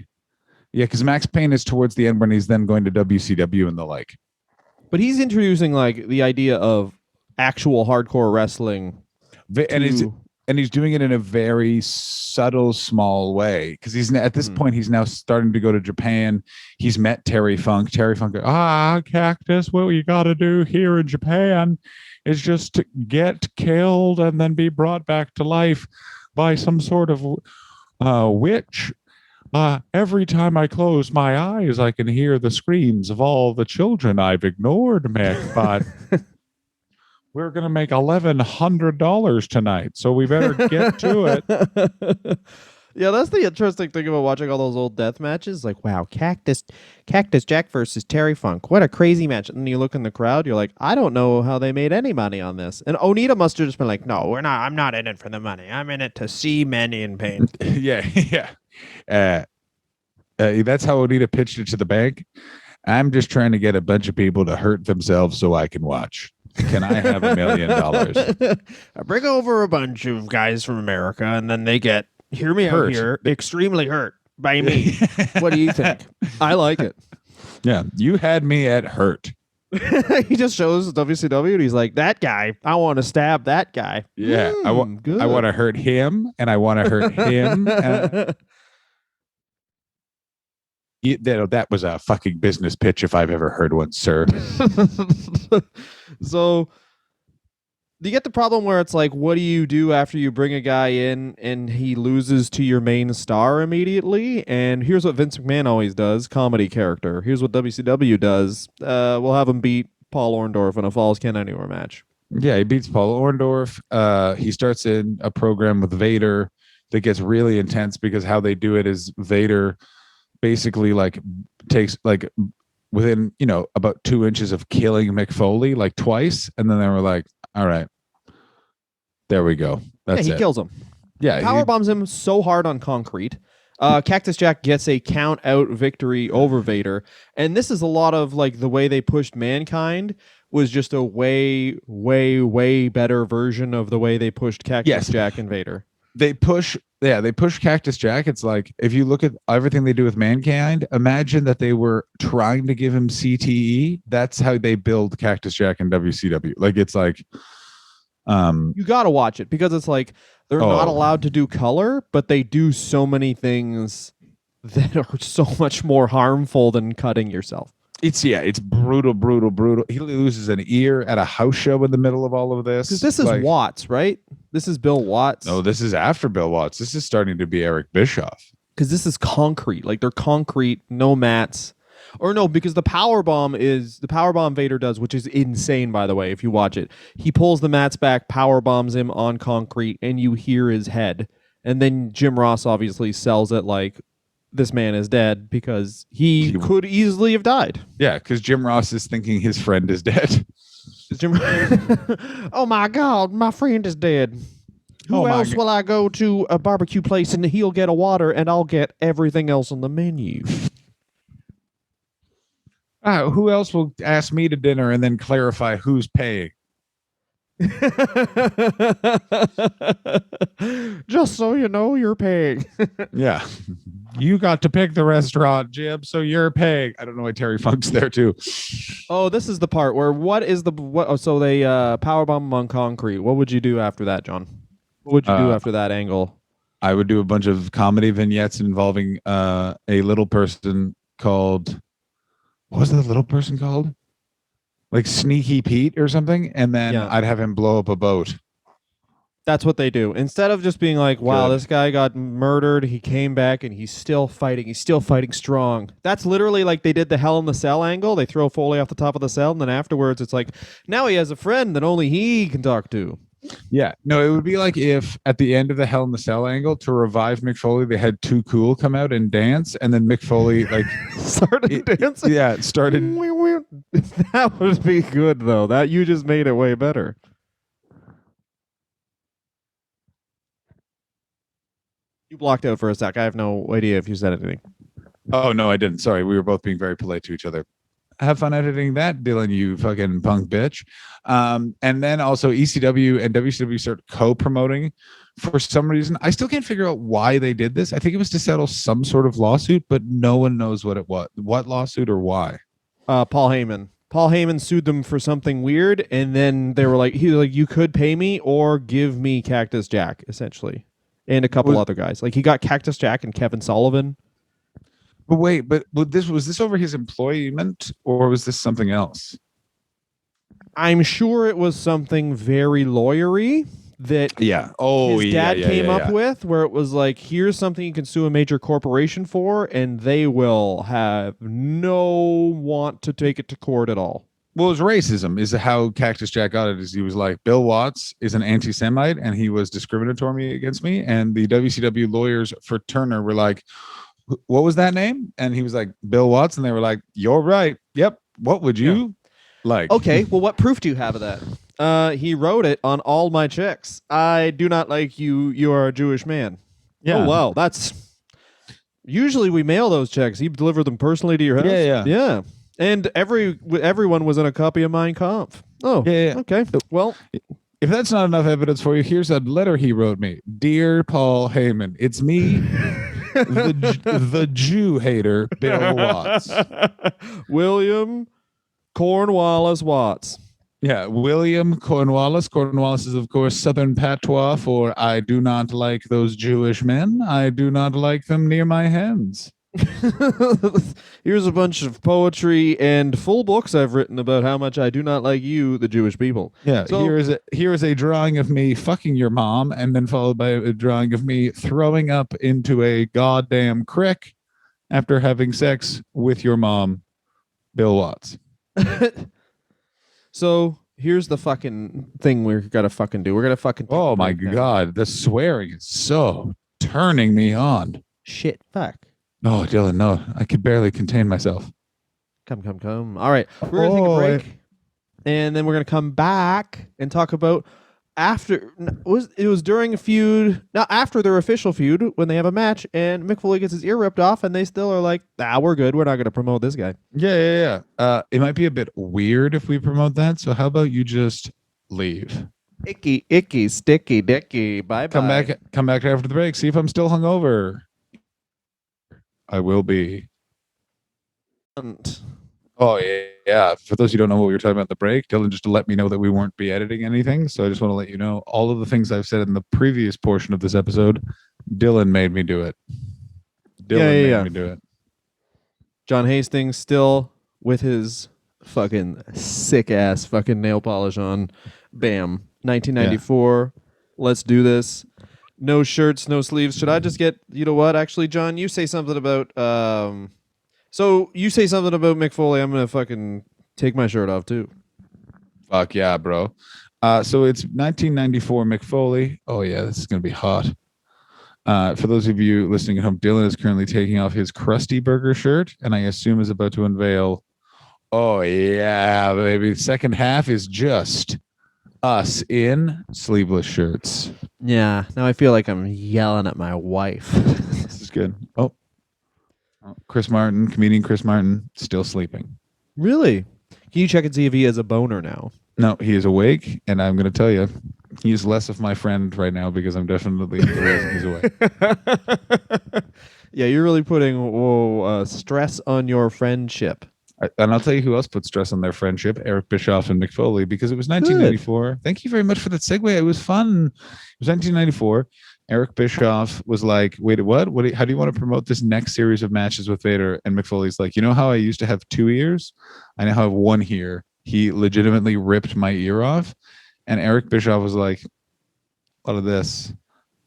Yeah, because Max Payne is towards the end when he's then going to WCW and the like. But he's introducing like the idea of actual hardcore wrestling, and he's doing it in a very subtle, small way because he's at this point he's now starting to go to Japan. He's met Terry Funk. Terry Funk, Cactus, what you got to do here in Japan is just to get killed and then be brought back to life by some sort of witch. Every time I close my eyes, I can hear the screams of all the children I've ignored, Mick, but we're going to make $1,100 tonight, so we better get to it. Yeah, that's the interesting thing about watching all those old death matches. Like, wow, Cactus Jack versus Terry Funk. What a crazy match. And then you look in the crowd, you're like, I don't know how they made any money on this. And Onita must have just been like, no, I'm not in it for the money. I'm in it to see men in pain. Yeah. That's how Onita pitched it to the bank. I'm just trying to get a bunch of people to hurt themselves so I can watch. Can I have $1 million? I bring over a bunch of guys from America, and then they get, hear me out here, extremely hurt by me. What do you think? I like it. Yeah, you had me at hurt. He just shows WCW, and he's like, that guy, I want to stab that guy. Yeah, I want to hurt him, and I want to hurt him. That was a fucking business pitch if I've ever heard one, sir. So you get the problem where it's like, what do you do after you bring a guy in and he loses to your main star immediately? And here's what Vince McMahon always does, comedy character. Here's what WCW does. We'll have him beat Paul Orndorff in a Falls Count Anywhere match. Yeah, he beats Paul Orndorff. He starts in a program with Vader that gets really intense because how they do it is Vader basically like takes like within about 2 inches of killing Mick Foley like twice, and then they were like, all right, there we go. That's he kills him. Yeah, power bombs him so hard on concrete. Cactus Jack gets a count out victory over Vader, and this is a lot of like the way they pushed Mankind was just a way better version of the way they pushed Cactus Jack and Vader. they push Cactus Jack. It's like if you look at everything they do with Mankind, imagine that they were trying to give him CTE. That's how they build Cactus Jack in WCW. Like it's like you got to watch it because it's like they're not allowed to do color, but they do so many things that are so much more harmful than cutting yourself. It's brutal. He loses an ear at a house show in the middle of all of this. Because this is like, Watts, right? This is Bill Watts. No, this is after Bill Watts. This is starting to be Eric Bischoff. Because this is concrete. Like they're concrete, no mats. Or no, because the power bomb Vader does, which is insane, by the way, if you watch it. He pulls the mats back, power bombs him on concrete, and you hear his head. And then Jim Ross obviously sells it like this man is dead because he could easily have died. Yeah, because Jim Ross is thinking his friend is dead. Oh my God, my friend is dead. Who else will I go to a barbecue place and he'll get a water and I'll get everything else on the menu? Who else will ask me to dinner and then clarify who's paying? Just so you know, you're paying. Yeah. You got to pick the restaurant, Jim, so you're paying. I don't know why Terry Funk's there too. Oh, this is the part where so they powerbomb him on concrete. What would you do after that, John? What would you do after that angle? I would do a bunch of comedy vignettes involving a little person called, what was the little person called? Like Sneaky Pete or something, and then I'd have him blow up a boat. That's what they do. Instead of just being like, wow, this guy got murdered, he came back and he's still fighting strong. That's literally like they did the Hell in the Cell angle. They throw Foley off the top of the cell, and then afterwards it's like, now he has a friend that only he can talk to. Yeah. No, it would be like if at the end of the Hell in the Cell angle, to revive Mick Foley, they had Too Cool come out and dance, and then Mick Foley like started dancing. Yeah, it started. That would be good though. That you just made it way better. You blocked out for a sec. I have no idea if you said anything. Oh no, I didn't. Sorry, we were both being very polite to each other. Have fun editing that, Dylan, you fucking punk bitch. And then also ECW and WCW start co-promoting for some reason. I still can't figure out why they did this. I think it was to settle some sort of lawsuit, but no one knows what it was. What lawsuit or why? Paul Heyman. Paul Heyman sued them for something weird, and then they were like, you could pay me or give me Cactus Jack, essentially. And a couple other guys. Like he got Cactus Jack and Kevin Sullivan. But wait, but was this over his employment or was this something else? I'm sure it was something very lawyery that his dad came up with, where it was like, here's something you can sue a major corporation for, and they will have no want to take it to court at all. Well, it was racism is how Cactus Jack got it. Is he was like, Bill Watts is an anti-Semite and he was discriminatory against me. And the WCW lawyers for Turner were like, what was that name? And he was like, Bill Watts. And they were like, you're right. Yep. What would you like? Okay. Well, what proof do you have of that? He wrote it on all my checks. I do not like you. You are a Jewish man. Yeah. Oh, wow. That's usually we mail those checks. He delivered them personally to your house. Yeah. And everyone was in a copy of Mein Kampf. Oh, yeah. Okay. Well, if that's not enough evidence for you, here's a letter he wrote me. Dear Paul Heyman, it's me, the Jew hater, Bill Watts. William Cornwallis Watts. Yeah, William Cornwallis. Cornwallis is, of course, Southern patois for I do not like those Jewish men. I do not like them near my hens. Here's a bunch of poetry and full books I've written about how much I do not like you, the Jewish people. Yeah, so, here is a drawing of me fucking your mom, and then followed by a drawing of me throwing up into a goddamn crick after having sex with your mom, Bill Watts. So here's the fucking thing we're gonna fucking do. We're gonna fucking. Oh my god, the swearing is so turning me on. Shit, fuck. Oh, Dylan, no, I could barely contain myself. Come. All right, we're going to take a break, and then we're going to come back and talk about after. It was during a feud, not after their official feud, when they have a match, and Mick Foley gets his ear ripped off, and they still are like, we're good. We're not going to promote this guy. Yeah. It might be a bit weird if we promote that, so how about you just leave? Icky, icky, sticky, dicky. Bye bye. Come back after the break. See if I'm still hungover. I will be. Oh yeah. For those who don't know what we were talking about at the break, Dylan just to let me know that we weren't be editing anything. So I just want to let you know all of the things I've said in the previous portion of this episode. Dylan made me do it. Dylan made me do it. John Hastings still with his fucking sick ass fucking nail polish on. Bam. 1994. Let's do this. No shirts, no sleeves. Should I just get, you know what? Actually, John, you say something about so you say something about Mick Foley. I'm gonna fucking take my shirt off too. Fuck yeah, bro. So it's 1994 Mick Foley. Oh yeah, this is gonna be hot. For those of you listening at home, Dylan is currently taking off his Krusty Burger shirt, and I assume is about to unveil. Oh yeah, baby. Second half is just us in sleeveless shirts. Yeah. Now I feel like I'm yelling at my wife. This is good. Oh, Chris Martin, comedian Chris Martin, still sleeping. Really? Can you check and see if he has a boner now? No, he is awake, and I'm going to tell you, he's less of my friend right now because I'm definitely the reason he's awake. Yeah, you're really putting stress on your friendship. And I'll tell you who else put stress on their friendship, Eric Bischoff and Mick Foley, because it was 1994. Good. Thank you very much for that segue. It was fun. It was 1994. Eric Bischoff was like, wait, what? How do you want to promote this next series of matches with Vader? And Mick Foley's like, you know how I used to have 2 ears? I now have 1 ear. He legitimately ripped my ear off. And Eric Bischoff was like, a lot of this,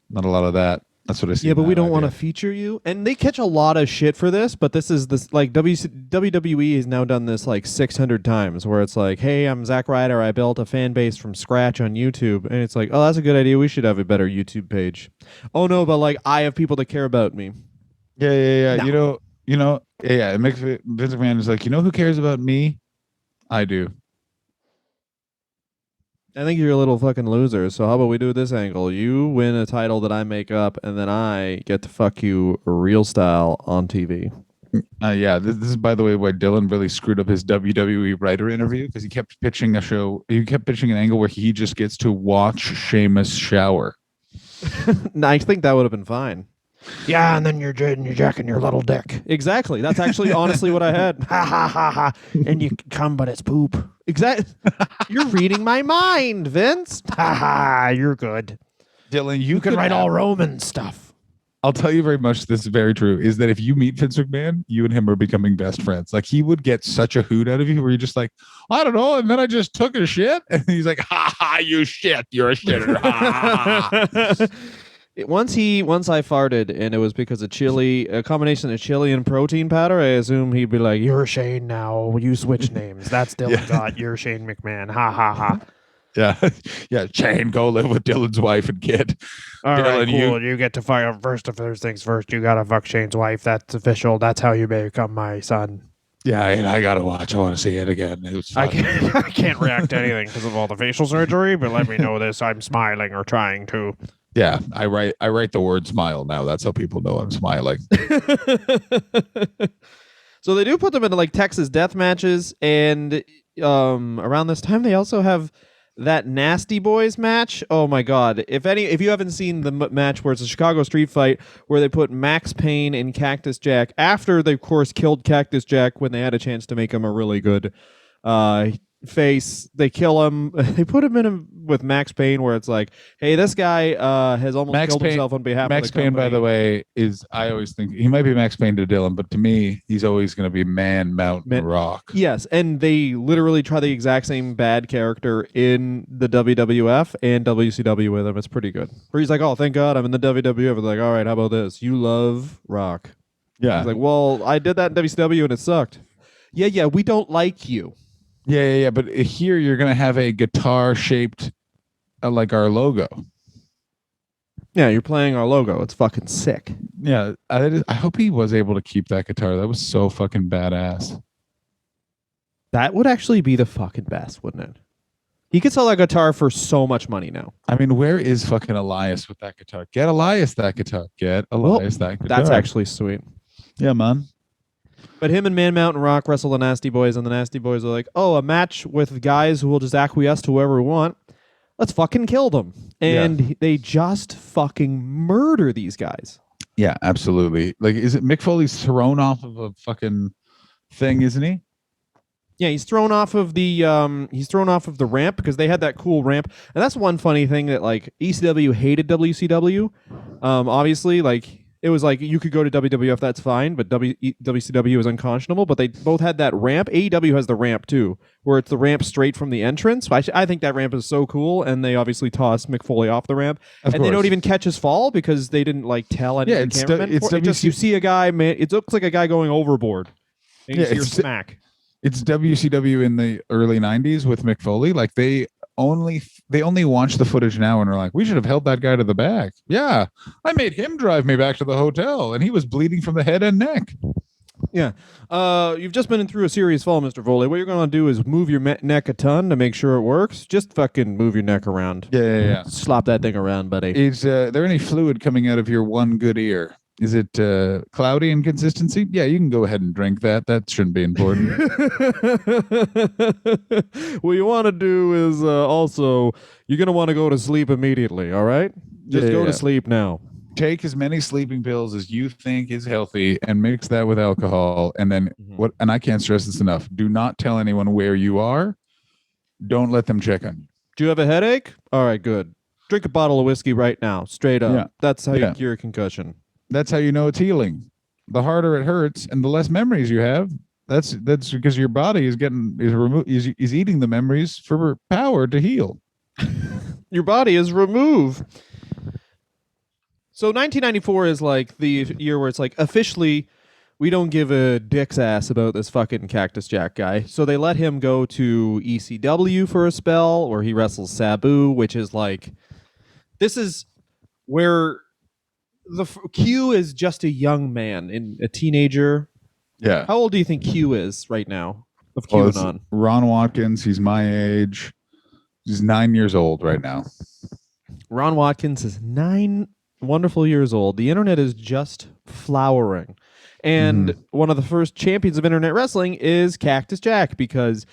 not a lot of that. That's what I see. Yeah, but we don't want to feature you. And they catch a lot of shit for this, but this is this like WWE has now done this like 600 times where it's like, hey, I'm Zack Ryder. I built a fan base from scratch on YouTube. And it's like, oh, that's a good idea. We should have a better YouTube page. Oh, no, but like I have people that care about me. Yeah. No. Yeah. It makes Vince McMahon is like, you know who cares about me? I do. I think you're a little fucking loser. So how about we do this angle? You win a title that I make up, and then I get to fuck you real style on TV. Yeah, this is, by the way, why Dylan really screwed up his WWE writer interview because he kept pitching a show. He kept pitching an angle where he just gets to watch Sheamus shower. I think that would have been fine. Yeah, and then you're jacking your little dick. Exactly. That's actually honestly what I had. Ha ha ha ha. And you come, but it's poop. Exactly. You're reading my mind, Vince. Ha ha. You're good. Dylan, you can write all Roman stuff. I'll tell you very much. This is very true. Is that if you meet Vince McMahon, you and him are becoming best friends. Like he would get such a hoot out of you, where you're just like, I don't know, and then I just took a shit, and he's like, ha ha, you shit, you're a shitter. Ha, ha, ha. Once I farted and it was because of a combination of chili and protein powder, I assume he'd be like, you're Shane now, you switch names. That's Dylan Gott, you're Shane McMahon. Ha ha ha. Yeah. Shane, go live with Dylan's wife and kid. All right, cool. You get to fire first. If there's things first, you gotta fuck Shane's wife. That's official. That's how you become my son. Yeah, and I gotta watch. I want to see it again. It was fun. I can't react to anything because of all the facial surgery, but let me know this. I'm smiling or trying to. Yeah, I write the word smile now. That's how people know I'm smiling. So they do put them into like Texas death matches, and around this time they also have that Nasty Boys match. Oh my god! If you haven't seen the match where it's a Chicago street fight where they put Max Payne and Cactus Jack after they of course killed Cactus Jack when they had a chance to make him a really good face, they kill him. They put him in with Max Payne, where it's like, hey, this guy has almost killed himself on behalf of Max Payne, by the way, I always think he might be Max Payne to Dylan, but to me, he's always going to be Man, Mountain, Rock. Yes, and they literally try the exact same bad character in the WWF and WCW with him. It's pretty good. Where he's like, oh, thank God I'm in the WWF. They're like, all right, how about this? You love Rock. Yeah. He's like, well, I did that in WCW and it sucked. Yeah, we don't like you. Yeah. But here you're going to have a guitar shaped like our logo. Yeah, you're playing our logo. It's fucking sick. Yeah, I hope he was able to keep that guitar. That was so fucking badass. That would actually be the fucking best, wouldn't it? He could sell that guitar for so much money now. I mean, where is fucking Elias with that guitar? Get Elias that guitar. Get Elias that guitar. That's actually sweet. Yeah, man. But him and Man Mountain Rock wrestle the Nasty Boys, and the Nasty Boys are like, oh, a match with guys who will just acquiesce to whoever we want. let's fucking kill them. Yeah. And they just fucking murder these guys. Yeah, absolutely. Like, is it Mick Foley's thrown off of a fucking thing, isn't he? Yeah, he's thrown off of the ramp because they had that cool ramp, and that's one funny thing that like ECW hated WCW. Obviously, like it was like you could go to WWF, that's fine, but WCW is unconscionable. But they both had that ramp. AEW has the ramp too, where it's the ramp straight from the entrance. I think that ramp is so cool, and they obviously toss Mick Foley off the ramp, Of and course. they don't even catch his fall because they didn't like tell any Yeah, of the it's cameramen. it's It just you see a guy, man. It looks like a guy going overboard, and you Yeah, see her it's- smack. It's WCW in the early 90s with Mick Foley. Like only watch the footage now and are like, we should have held that guy to the back. Yeah, I made him drive me back to the hotel, and he was bleeding from the head and neck. Yeah. You've just been through a serious fall, Mr. Foley. What you're going to do is move your neck a ton to make sure it works. Just fucking move your neck around. Yeah. Slop that thing around, buddy. Is there any fluid coming out of your one good ear? Is it cloudy in consistency? Yeah, you can go ahead and drink that. That shouldn't be important. What you want to do is also, you're going to want to go to sleep immediately, all right? Just go to sleep now. Take as many sleeping pills as you think is healthy and mix that with alcohol. And then and I can't stress this enough, do not tell anyone where you are. Don't let them check on you. Do you have a headache? All right, good. Drink a bottle of whiskey right now, straight up. Yeah. That's how you cure a concussion. That's how you know it's healing. The harder it hurts and the less memories you have, that's because your body is eating the memories for power to heal. Your body is removed. So 1994 is like the year where it's like officially we don't give a dick's ass about this fucking Cactus Jack guy. So they let him go to ECW for a spell where he wrestles Sabu, which is like, this is where Q is just a young man, a teenager. Yeah. How old do you think Q is right now of QAnon? Ron Watkins, he's my age. He's 9 years old right now. Ron Watkins is 9 wonderful years old. The internet is just flowering. And one of the first champions of internet wrestling is Cactus Jack because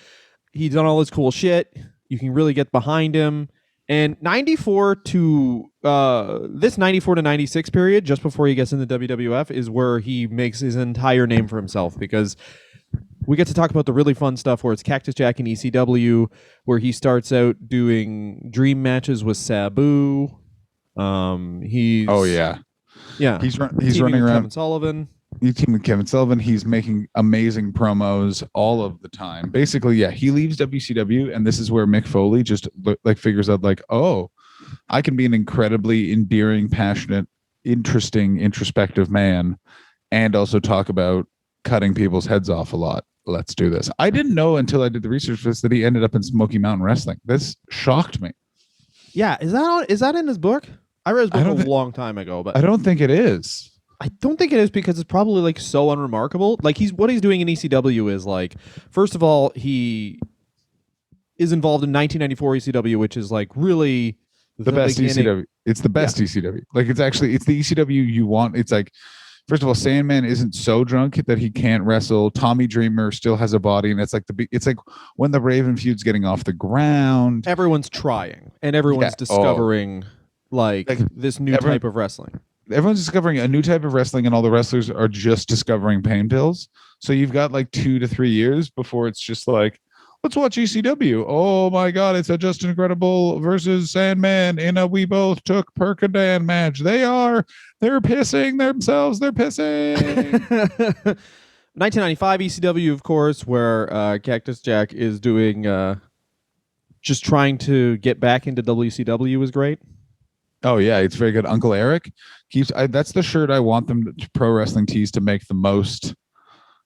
he's done all this cool shit. You can really get behind him. And 94 to 96 period, just before he gets into WWF, is where he makes his entire name for himself because we get to talk about the really fun stuff where it's Cactus Jack in ECW, where he starts out doing dream matches with Sabu. He's he's running around. Kevin Sullivan. He's teaming with Kevin Sullivan. He's making amazing promos all of the time. Basically, yeah, he leaves WCW, and this is where Mick Foley just figures out like, oh, I can be an incredibly endearing, passionate, interesting, introspective man, and also talk about cutting people's heads off a lot. Let's do this. I didn't know until I did the research for this that he ended up in Smoky Mountain Wrestling. This shocked me. Yeah, is that in his book? I read his book a long time ago, but I don't think it is. I don't think it is because it's probably like so unremarkable. Like what he's doing in ECW is like, first of all, he is involved in 1994 ECW, which is like really the best ECW. It's the best ECW. Like it's the ECW you want. It's like, first of all, Sandman isn't so drunk that he can't wrestle. Tommy Dreamer still has a body, and it's like when the Raven feud's getting off the ground. Everyone's trying, and everyone's discovering like this new type of wrestling. Everyone's discovering a new type of wrestling, and all the wrestlers are just discovering pain pills. So you've got like 2 to 3 years before it's just like, let's watch ECW. Oh my God, it's a Justin Incredible versus Sandman in a we both took Percodan match. They're pissing themselves. They're pissing. 1995 ECW, of course, where Cactus Jack is doing just trying to get back into WCW was great. Oh yeah, it's very good. Uncle Eric that's the shirt I want them to Pro Wrestling Tees to make the most,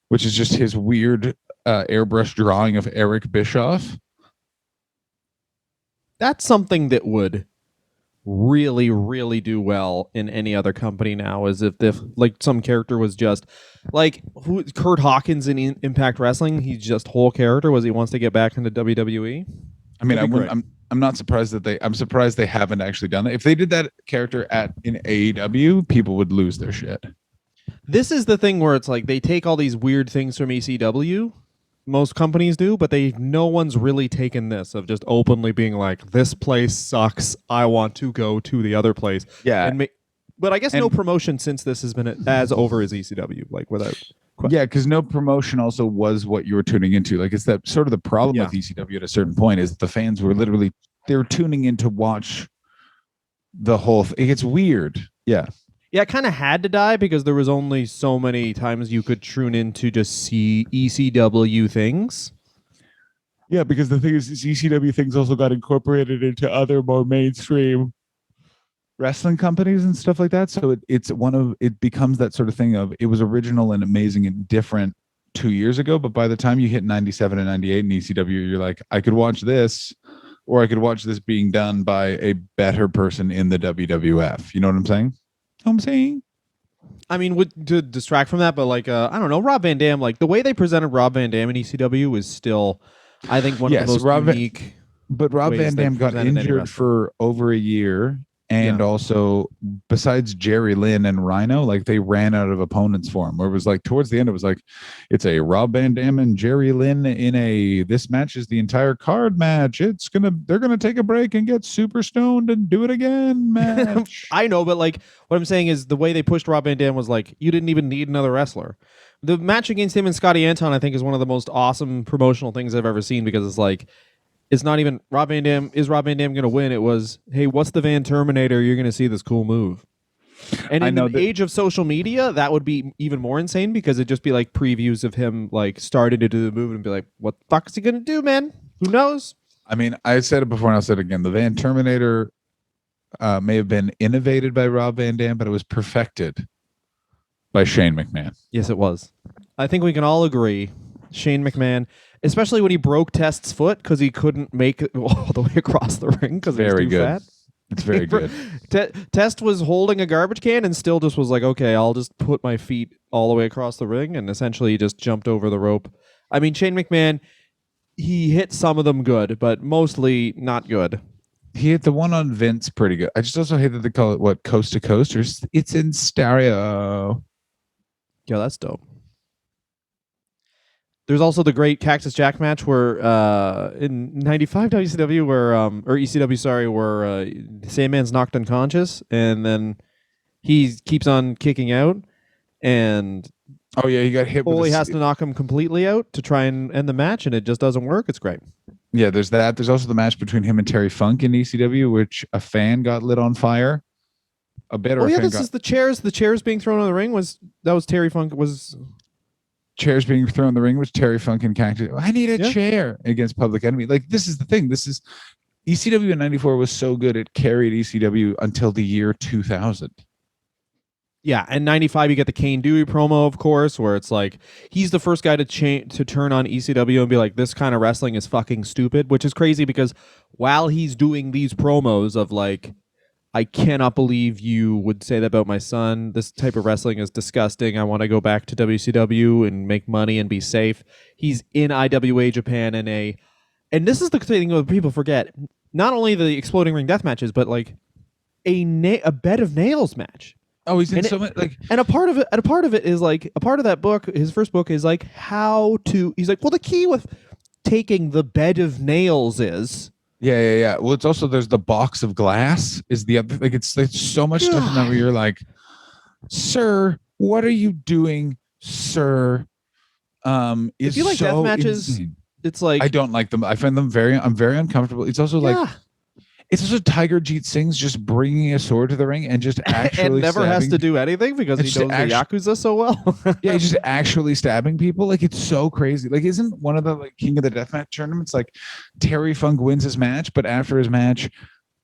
which is just his weird airbrush drawing of Eric Bischoff. That's something that would really, really do well in any other company now, is if like some character was just like Kurt Hawkins in Impact Wrestling. He's just whole character was he wants to get back into WWE. I mean, I'm not surprised I'm surprised they haven't actually done that. If they did that character in AEW, people would lose their shit. This is the thing where it's like they take all these weird things from ECW, most companies do, but no one's really taken this of just openly being like, this place sucks. I want to go to the other place. Yeah. But I guess no And promotion since this has been as over as ECW, like without question. yeah, because no promotion also was what you were tuning into. Like it's that sort of the problem with ECW at a certain point is the fans were literally they were tuning in to watch the whole thing. It's weird. Yeah. Yeah, it kind of had to die because there was only so many times you could tune in to just see ECW things. Yeah, because the thing is ECW things also got incorporated into other more mainstream wrestling companies and stuff like that. So it becomes that sort of thing of it was original and amazing and different 2 years ago, but by the time you hit 97 and 98 in ECW, you're like, I could watch this, or I could watch this being done by a better person in the WWF. You know what I'm saying? I mean, to distract from that, but like, I don't know, Rob Van Dam, like the way they presented Rob Van Dam in ECW is still, I think, one of the most unique. But Rob Van Dam got injured for over a year. And also, besides Jerry Lynn and Rhino, like they ran out of opponents for him. Where it was like towards the end, it was like it's a Rob Van Dam and Jerry Lynn in a this match is the entire card match. They're gonna take a break and get super stoned and do it again match. I know, but like what I'm saying is the way they pushed Rob Van Dam was like you didn't even need another wrestler. The match against him and Scotty Anton, I think, is one of the most awesome promotional things I've ever seen because it's like. It's not even Rob Van Dam. Is Rob Van Dam going to win? It was, hey, what's the Van Terminator? You're going to see this cool move. And in the age of social media, that would be even more insane because it'd just be like previews of him like starting to do the move and be like, what the fuck is he going to do, man? Who knows? I mean, I said it before and I'll say it again. The Van Terminator may have been innovated by Rob Van Dam, but it was perfected by Shane McMahon. Yes, it was. I think we can all agree. Shane McMahon, especially when he broke Test's foot because he couldn't make it all the way across the ring because he was too fat. It's very good. Test was holding a garbage can and still just was like, okay, I'll just put my feet all the way across the ring, and essentially he just jumped over the rope. I mean, Shane McMahon, he hit some of them good, but mostly not good. He hit the one on Vince pretty good. I just also hate that they call it, what, coast to coast, or it's in stereo. Yeah, that's dope. There's also the great Cactus Jack match where in 95 WCW or ECW, sorry, where Sandman's knocked unconscious and then he keeps on kicking out and he got hit. Foley has to knock him completely out to try and end the match and it just doesn't work. It's great. Yeah, there's that. There's also the match between him and Terry Funk in ECW, which a fan got lit on fire. This is the chairs. The chairs being thrown in the ring was Terry Funk was. Chairs being thrown in the ring was Terry Funk and Cactus. I need a chair against Public Enemy. Like, this is the thing. This is ECW in 94 was so good it carried ECW until the year 2000. Yeah, and 95 you get the Kane Dewey promo, of course, where it's like he's the first guy to turn on ECW and be like, this kind of wrestling is fucking stupid, which is crazy because while he's doing these promos of like, I cannot believe you would say that about my son. This type of wrestling is disgusting. I want to go back to WCW and make money and be safe. He's in IWA Japan and this is the thing that people forget. Not only the exploding ring death matches, but like a bed of nails match. Oh, he's in so much like, and a part of it is like a part of that book. His first book is like how to. He's like, well, the key with taking the bed of nails is. Yeah. Well, it's also there's the box of glass is the other like it's so much stuff in that where you're like, sir, what are you doing, sir? If you like death matches, insane. It's like I don't like them. I find them I'm very uncomfortable. It's also like it's also Tiger Jeet Singh's just bringing a sword to the ring and just actually and never has to do anything because he knows the Yakuza so well. Yeah, he's just actually stabbing people. Like, it's so crazy. Like, isn't one of the like King of the Deathmatch tournaments like Terry Funk wins his match, but after his match,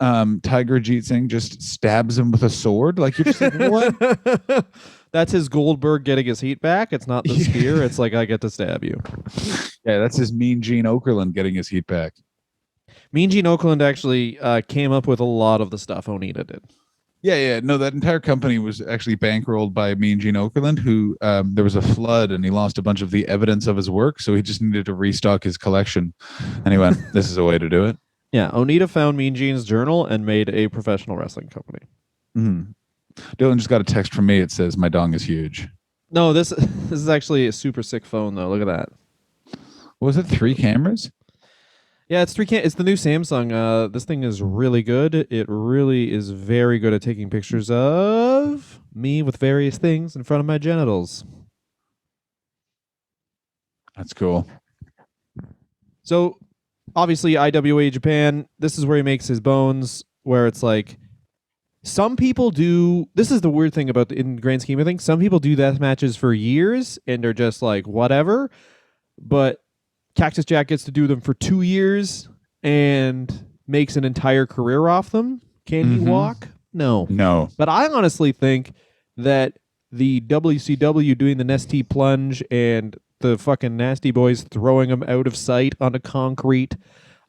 Tiger Jeet Singh just stabs him with a sword? Like, you're just like, what? That's his Goldberg getting his heat back. It's not the spear. It's like, I get to stab you. Yeah, that's his Mean Gene Okerlund getting his heat back. Mean Gene Okerlund actually came up with a lot of the stuff Onita did. Yeah. No, that entire company was actually bankrolled by Mean Gene Okerlund, who there was a flood and he lost a bunch of the evidence of his work, so he just needed to restock his collection. And he went, this is a way to do it. Yeah, Onita found Mean Gene's journal and made a professional wrestling company. Mm-hmm. Dylan just got a text from me. It says, my dong is huge. No, this is actually a super sick phone, though. Look at that. Was it 3 cameras? Yeah, it's the new Samsung. This thing is really good. It really is very good at taking pictures of me with various things in front of my genitals. That's cool. So obviously IWA Japan, this is where he makes his bones, where it's like some people do. This is the weird thing about in the grand scheme of things. Some people do death matches for years and are just like whatever, but Cactus Jack gets to do them for 2 years and makes an entire career off them. Can he walk? No. No. But I honestly think that the WCW doing the Nestea plunge and the fucking Nasty Boys throwing him out of sight onto concrete,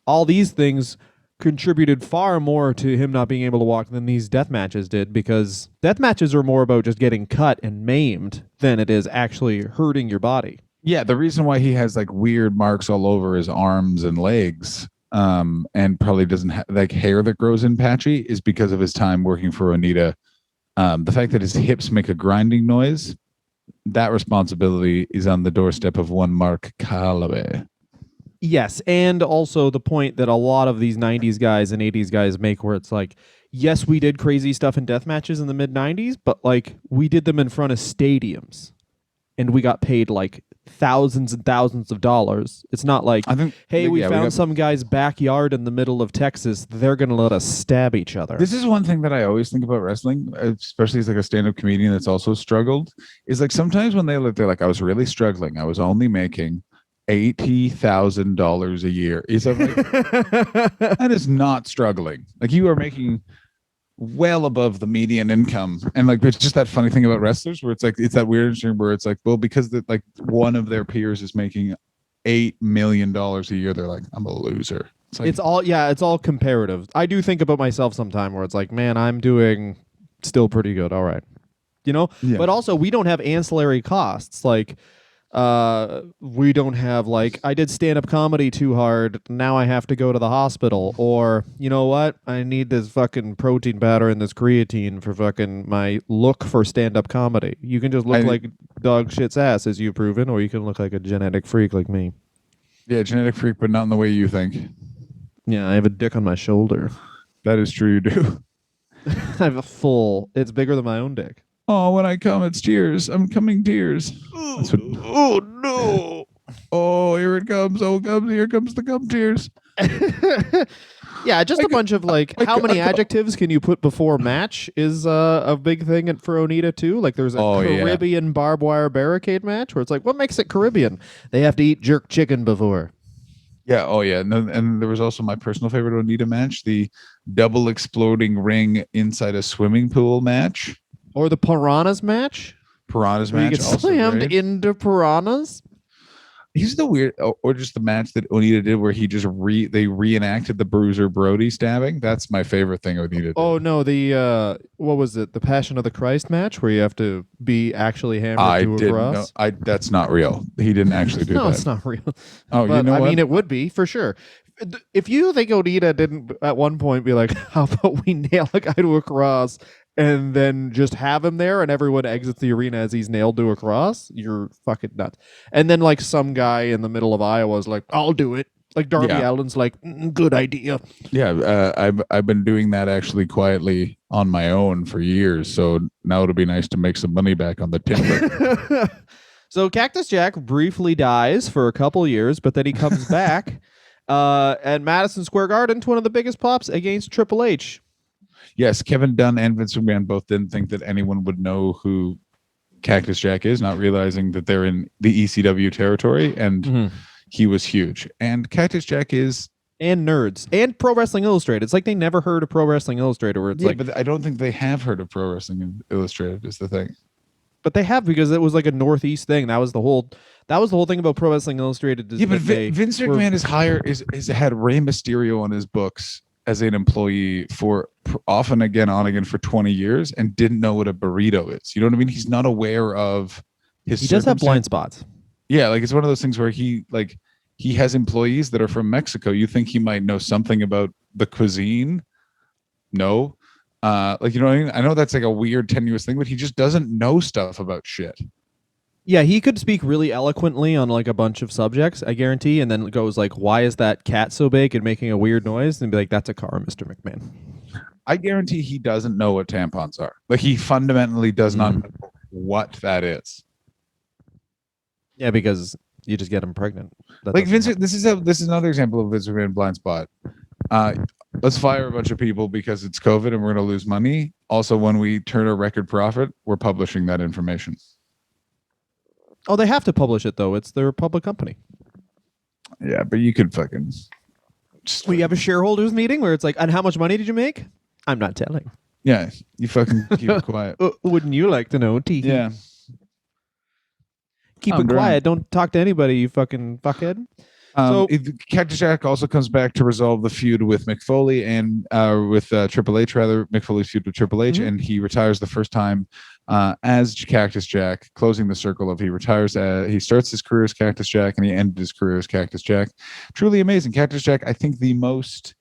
all these things contributed far more to him not being able to walk than these death matches did, because death matches are more about just getting cut and maimed than it is actually hurting your body. Yeah, the reason why he has like weird marks all over his arms and legs, and probably doesn't have like hair that grows in patchy, is because of his time working for Onita. The fact that his hips make a grinding noise, that responsibility is on the doorstep of one Mark Calloway. Yes, and also the point that a lot of these 90s guys and 80s guys make, where it's like, yes, we did crazy stuff in death matches in the mid 90s, but like we did them in front of stadiums and we got paid like thousands and thousands of dollars. It's not like, hey, we found some guy's backyard in the middle of Texas. They're going to let us stab each other. This is one thing that I always think about wrestling, especially as like a stand-up comedian that's also struggled, is like sometimes when they're like, I was really struggling. I was only making $80,000 a year. Is like, that is not struggling. Like you are making well above the median income, and like it's just that funny thing about wrestlers where it's like it's that weird thing where it's like, well, because like one of their peers is making $8 million a year, they're like, I'm a loser. It's like, it's all comparative. I do think about myself sometime where it's like, man, I'm doing still pretty good. All right, but also we don't have ancillary costs like. We don't have like, I did stand-up comedy too hard, now I have to go to the hospital, or you know what, I need this fucking protein powder and this creatine for fucking my look for stand-up comedy. You can just look like dog shit's ass, as you've proven, or you can look like a genetic freak like me. Yeah, genetic freak, but not in the way you think. Yeah, I have a dick on my shoulder. That is true, you do. I have a full, it's bigger than my own dick. Oh, when I come, it's tears. I'm coming tears. Oh, no. Oh, here it comes. Oh, here comes the cum tears. Yeah, just a bunch of like, how many adjectives can you put before match is a big thing for Onita too. Like there's a Caribbean barbed wire barricade match where it's like, what makes it Caribbean? They have to eat jerk chicken before. Yeah. Oh, yeah. No, and there was also my personal favorite Onita match, the double exploding ring inside a swimming pool match. Or the Piranhas match. Piranhas match. You get slammed into piranhas. He's the weird, or just the match that Onita did where he just they reenacted the Bruiser Brody stabbing. That's my favorite thing Onita did. Oh no, the what was it? The Passion of the Christ match where you have to be actually hammered to a cross. That's not real. He didn't actually do that. No, it's not real. Oh, but, you know what? I mean, it would be for sure. If you think Onita didn't at one point be like, how about we nail a guy to a cross and then just have him there and everyone exits the arena as he's nailed to a cross, you're fucking nuts. And then like some guy in the middle of Iowa is like, I'll do it. Like Darby Allin's like, good idea. Yeah, I've been doing that actually quietly on my own for years. So now it'll be nice to make some money back on the timber. So Cactus Jack briefly dies for a couple years, but then he comes back at Madison Square Garden to one of the biggest pops against Triple H. Yes, Kevin Dunn and Vince McMahon both didn't think that anyone would know who Cactus Jack is, not realizing that they're in the ECW territory, and he was huge. And Cactus Jack is... And nerds. And Pro Wrestling Illustrated. It's like they never heard of Pro Wrestling Illustrated, where it's like... but I don't think they have heard of Pro Wrestling Illustrated is the thing. But they have, because it was like a Northeast thing. That was the whole thing about Pro Wrestling Illustrated. Yeah, but Vince McMahon is had Rey Mysterio on his books as an employee for off and again for 20 years and didn't know what a burrito is. You know what I mean? He's not aware of his... He does have blind spots. Yeah, like it's one of those things where he has employees that are from Mexico. You think he might know something about the cuisine? No. Like, you know what I mean? I know that's like a weird, tenuous thing, but he just doesn't know stuff about shit. Yeah, he could speak really eloquently on like a bunch of subjects, I guarantee, and then goes like, "Why is that cat so big and making a weird noise?" And be like, "That's a car, Mr. McMahon." I guarantee he doesn't know what tampons are. Like he fundamentally does not Mm. know what that is. Yeah, because you just get him pregnant. Like Vince, this is another example of Vince McMahon blind spot. Uh, let's fire a bunch of people because it's COVID and we're going to lose money. Also, when we turn a record profit, we're publishing that information. Oh, they have to publish it though. It's their public company. Yeah, but you could fucking. We have a shareholders meeting where it's like, and how much money did you make? I'm not telling. Yeah, you fucking keep it quiet. Wouldn't you like to know, T? Yeah. Keep it quiet. Don't talk to anybody, you fucking fuckhead. Cactus Jack also comes back to resolve the feud with Mick Foley and with Triple H, rather. Mick Foley's feud with Triple H, and he retires the first time as Cactus Jack, closing the circle of he retires. He starts his career as Cactus Jack, and he ended his career as Cactus Jack. Truly amazing. Cactus Jack, I think the most...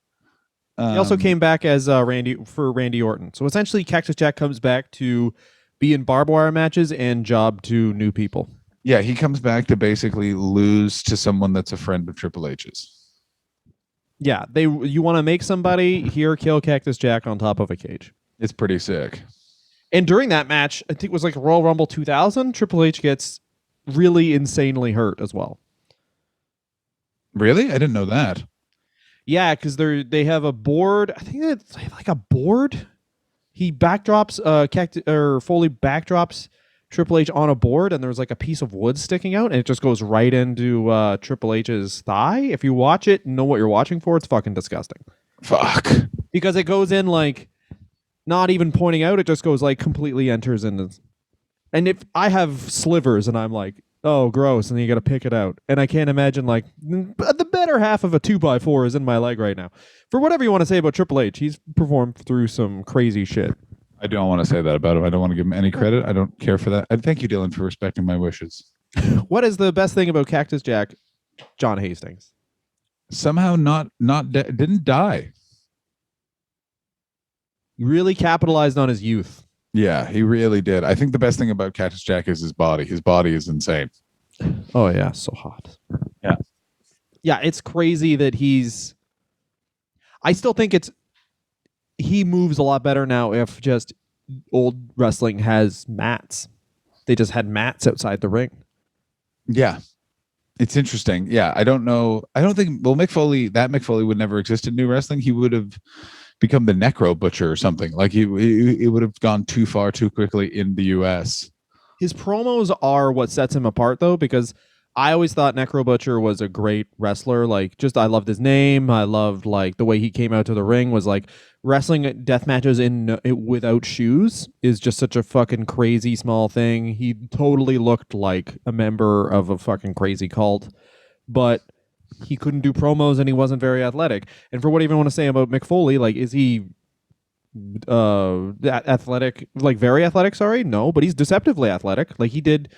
he also came back as Randy Orton. So essentially, Cactus Jack comes back to be in barbed wire matches and job to new people. Yeah, he comes back to basically lose to someone that's a friend of Triple H's. Yeah, you want to make somebody here kill Cactus Jack on top of a cage. It's pretty sick. And during that match, I think it was like Royal Rumble 2000, Triple H gets really insanely hurt as well. Really? I didn't know that. Yeah, because they have a board. I think it's like a board. He backdrops Foley backdrops Triple H on a board, and there's like a piece of wood sticking out, and it just goes right into Triple H's thigh. If you watch it, know what you're watching for. It's fucking disgusting. Fuck. Because it goes in like not even pointing out, it just goes like completely enters in. And if I have slivers and I'm like, oh, gross, and then you got to pick it out, and I can't imagine like the better half of a 2x4 is in my leg right now. For whatever you want to say about Triple H, he's performed through some crazy shit. I don't want to say that about him. I don't want to give him any credit. I don't care for that. I thank you, Dylan, for respecting my wishes. What is the best thing about Cactus Jack? John Hastings. Somehow didn't die. He really capitalized on his youth. Yeah, he really did. I think the best thing about Cactus Jack is his body. His body is insane. Oh yeah, so hot. Yeah. Yeah, it's crazy that I still think he moves a lot better now if just old wrestling has mats. They just had mats outside the ring. Yeah. It's interesting. Yeah, I don't know. I don't think Mick Foley would never exist in new wrestling. He would have become the Necro Butcher or something. Like he would have gone too far too quickly in the US. His promos are what sets him apart though, because I always thought Necro Butcher was a great wrestler. Like, just I loved his name. I loved like the way he came out to the ring. Was like wrestling death matches without shoes is just such a fucking crazy small thing. He totally looked like a member of a fucking crazy cult, but he couldn't do promos and he wasn't very athletic. And for what I even want to say about Mick Foley, like, is he athletic? Like very athletic? Sorry, no, but he's deceptively athletic. Like he did.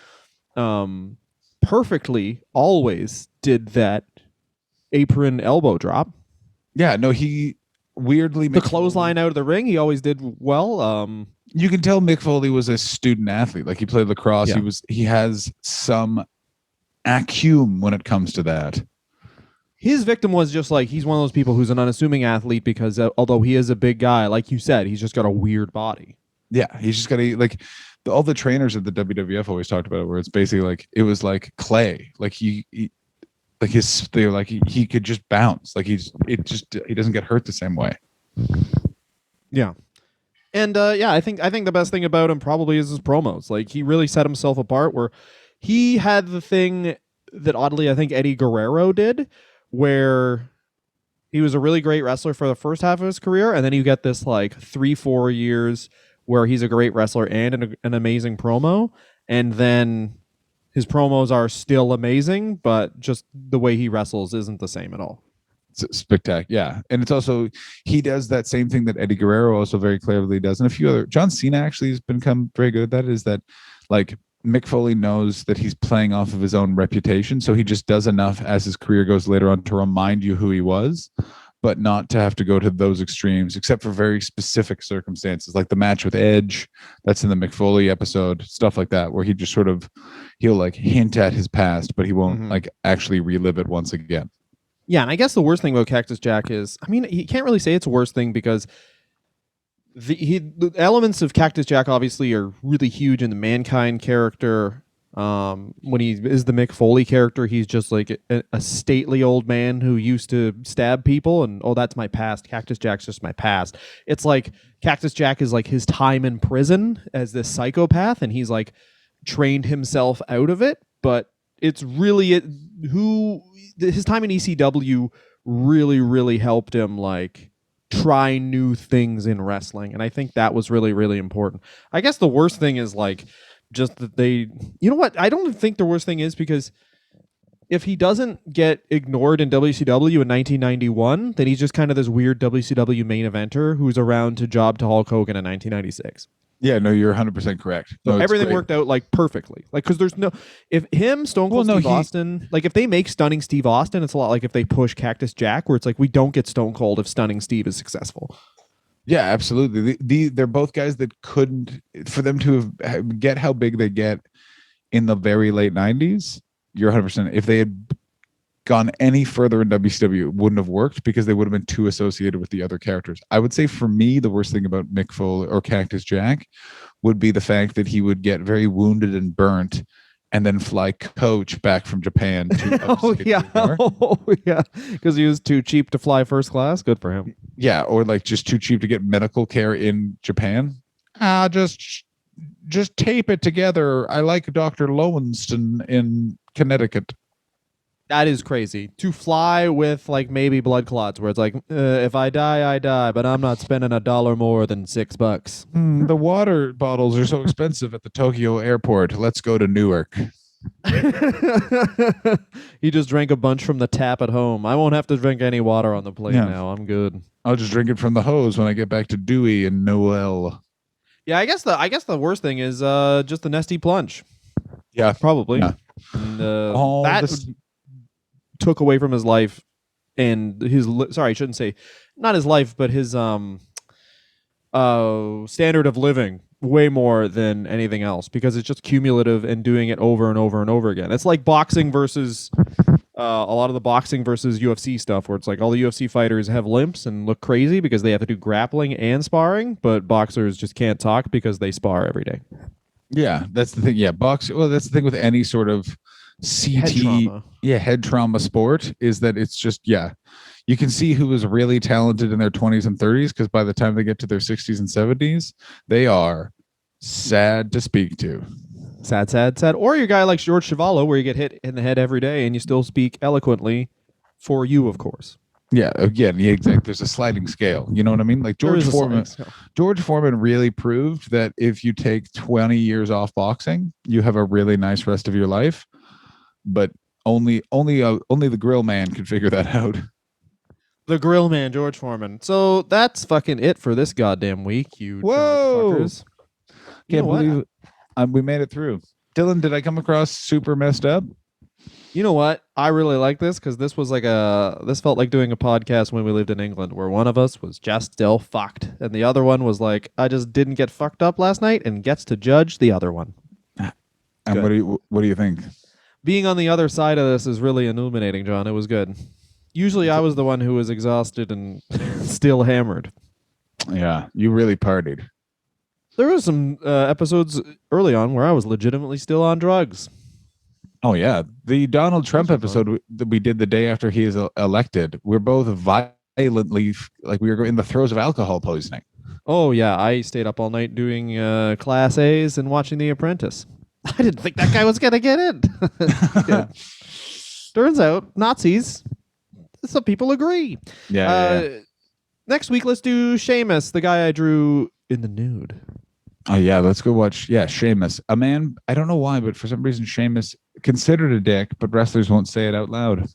Perfectly always did that apron elbow drop. Yeah, no, he weirdly the clothesline out of the ring. He always did well. You can tell Mick Foley was a student athlete. Like he played lacrosse. Yeah. He has some acumen when it comes to that. His victim was just like he's one of those people who's an unassuming athlete because although he is a big guy, like you said, he's just got a weird body. Yeah, he's just got a like. All the trainers at the WWF always talked about it, where it's basically like it was like clay, like he could just bounce, like he doesn't get hurt the same way. Yeah, and I think the best thing about him probably is his promos. Like he really set himself apart, where he had the thing that oddly I think Eddie Guerrero did, where he was a really great wrestler for the first half of his career, and then you get this like 3-4 years where he's a great wrestler and an amazing promo, and then his promos are still amazing, but just the way he wrestles isn't the same at all. It's spectacular, yeah. And it's also, he does that same thing that Eddie Guerrero also very cleverly does, and a few other. John Cena actually has become very good at that, is that like Mick Foley knows that he's playing off of his own reputation, so he just does enough as his career goes later on to remind you who he was. but not to have to go to those extremes, except for very specific circumstances, like the match with Edge. That's in the Mick Foley episode, stuff like that, where he just sort of he'll like hint at his past, but he won't like actually relive it once again. Yeah, and I guess the worst thing about Cactus Jack is, I mean, you can't really say it's a worst thing because the elements of Cactus Jack obviously are really huge in the Mankind character. When he is the Mick Foley character, he's just like a stately old man who used to stab people, and oh, that's my past. Cactus Jack's just my past. It's like Cactus Jack is like his time in prison as this psychopath, and he's like trained himself out of it. But it's really his time in ECW really, really helped him like try new things in wrestling, and I think that was really, really important. I guess the worst thing is like just that they, you know what? I don't think the worst thing is because if he doesn't get ignored in WCW in 1991, then he's just kind of this weird WCW main eventer who's around to job to Hulk Hogan in 1996. Yeah, no, you're 100% correct. So no, everything worked out like perfectly. Like, because there's no, if him, Stone Cold Steve Austin, like if they make Stunning Steve Austin, it's a lot like if they push Cactus Jack, where it's like we don't get Stone Cold if Stunning Steve is successful. Yeah, absolutely. They're both guys that couldn't, for them to get how big they get in the very late 90s, you're 100%. If they had gone any further in WCW, it wouldn't have worked because they would have been too associated with the other characters. I would say for me, the worst thing about Mick Foley or Cactus Jack would be the fact that he would get very wounded and burnt and then fly coach back from Japan to oh yeah, because he was too cheap to fly first class. Good for him. Yeah, or like just too cheap to get medical care in Japan. Just tape it together. I like Dr. Lowenstein in Connecticut. That is crazy. To fly with like maybe blood clots, where it's like, if I die, I die, but I'm not spending $1 more than $6. The water bottles are so expensive at the Tokyo airport. Let's go to Newark. He just drank a bunch from the tap at home. I won't have to drink any water on the plane now. I'm good. I'll just drink it from the hose when I get back to Dewey and Noel. Yeah, I guess the worst thing is just the Nesty plunge. Yeah, probably. Yeah. And, took away from his life and his sorry, I shouldn't say not his life, but his standard of living way more than anything else, because it's just cumulative and doing it over and over and over again. It's like boxing versus a lot of the boxing versus UFC stuff, where it's like all the UFC fighters have limps and look crazy because they have to do grappling and sparring, but boxers just can't talk because they spar every day. Yeah, that's the thing. Yeah, boxing. Well, that's the thing with any sort of head trauma sport, is that it's just, you can see who is really talented in their 20s and 30s, because by the time they get to their 60s and 70s, they are sad to speak to. Sad. Or your guy like George Chuvalo, where you get hit in the head every day and you still speak eloquently, for you, of course. Yeah, again, exactly. There's a sliding scale. You know what I mean? Like George Foreman really proved that if you take 20 years off boxing, you have a really nice rest of your life. But only the grill man can figure that out. The grill man, George Foreman. So that's fucking it for this goddamn week, you fuckers. Can't believe we made it through. Dylan, did I come across super messed up? You know what? I really like this because this was like this felt like doing a podcast when we lived in England, where one of us was just still fucked and the other one was like, I just didn't get fucked up last night, and gets to judge the other one. And what do you think? Being on the other side of this is really illuminating, John. It was good. Usually I was the one who was exhausted and still hammered. Yeah, you really partied. There were some episodes early on where I was legitimately still on drugs. Oh, yeah. The Donald Trump episode that we did the day after he is elected, we're both violently, like we were in the throes of alcohol poisoning. Oh, yeah. I stayed up all night doing Class A's and watching The Apprentice. I didn't think that guy was going to get in. Turns out, Nazis, some people agree. Yeah. Next week, let's do Sheamus, the guy I drew in the nude. Oh, yeah, let's go watch. Yeah, Sheamus. A man, I don't know why, but for some reason, Sheamus considered a dick, but wrestlers won't say it out loud.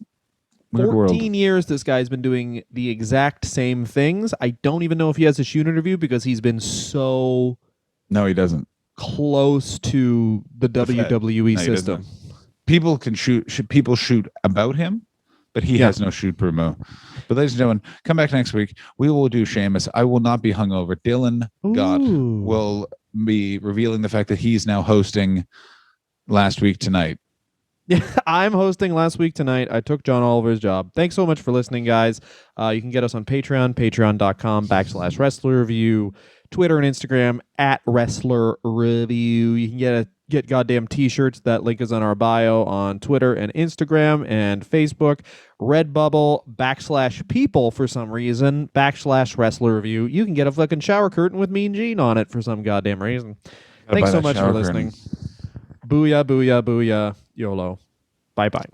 Weird 14 years this guy's been doing the exact same things. I don't even know if he has a shoot interview because he's been so... No, he doesn't. Close to the WWE system. People can shoot. People shoot about him, but he has no shoot promo. But ladies and gentlemen, come back next week. We will do Sheamus. I will not be hungover. Dylan Gott will be revealing the fact that he's now hosting Last Week Tonight. Yeah, I'm hosting Last Week Tonight. I took John Oliver's job. Thanks so much for listening, guys. You can get us on Patreon, patreon.com/wrestler review, Twitter and Instagram @wrestler review. You can get goddamn t-shirts. That link is on our bio on Twitter and Instagram and Facebook. Redbubble /people for some reason /wrestler review. You can get a fucking shower curtain with Mean Gene on it for some goddamn reason. Thanks so much for listening. Booyah, booyah, booyah. YOLO. Bye-bye.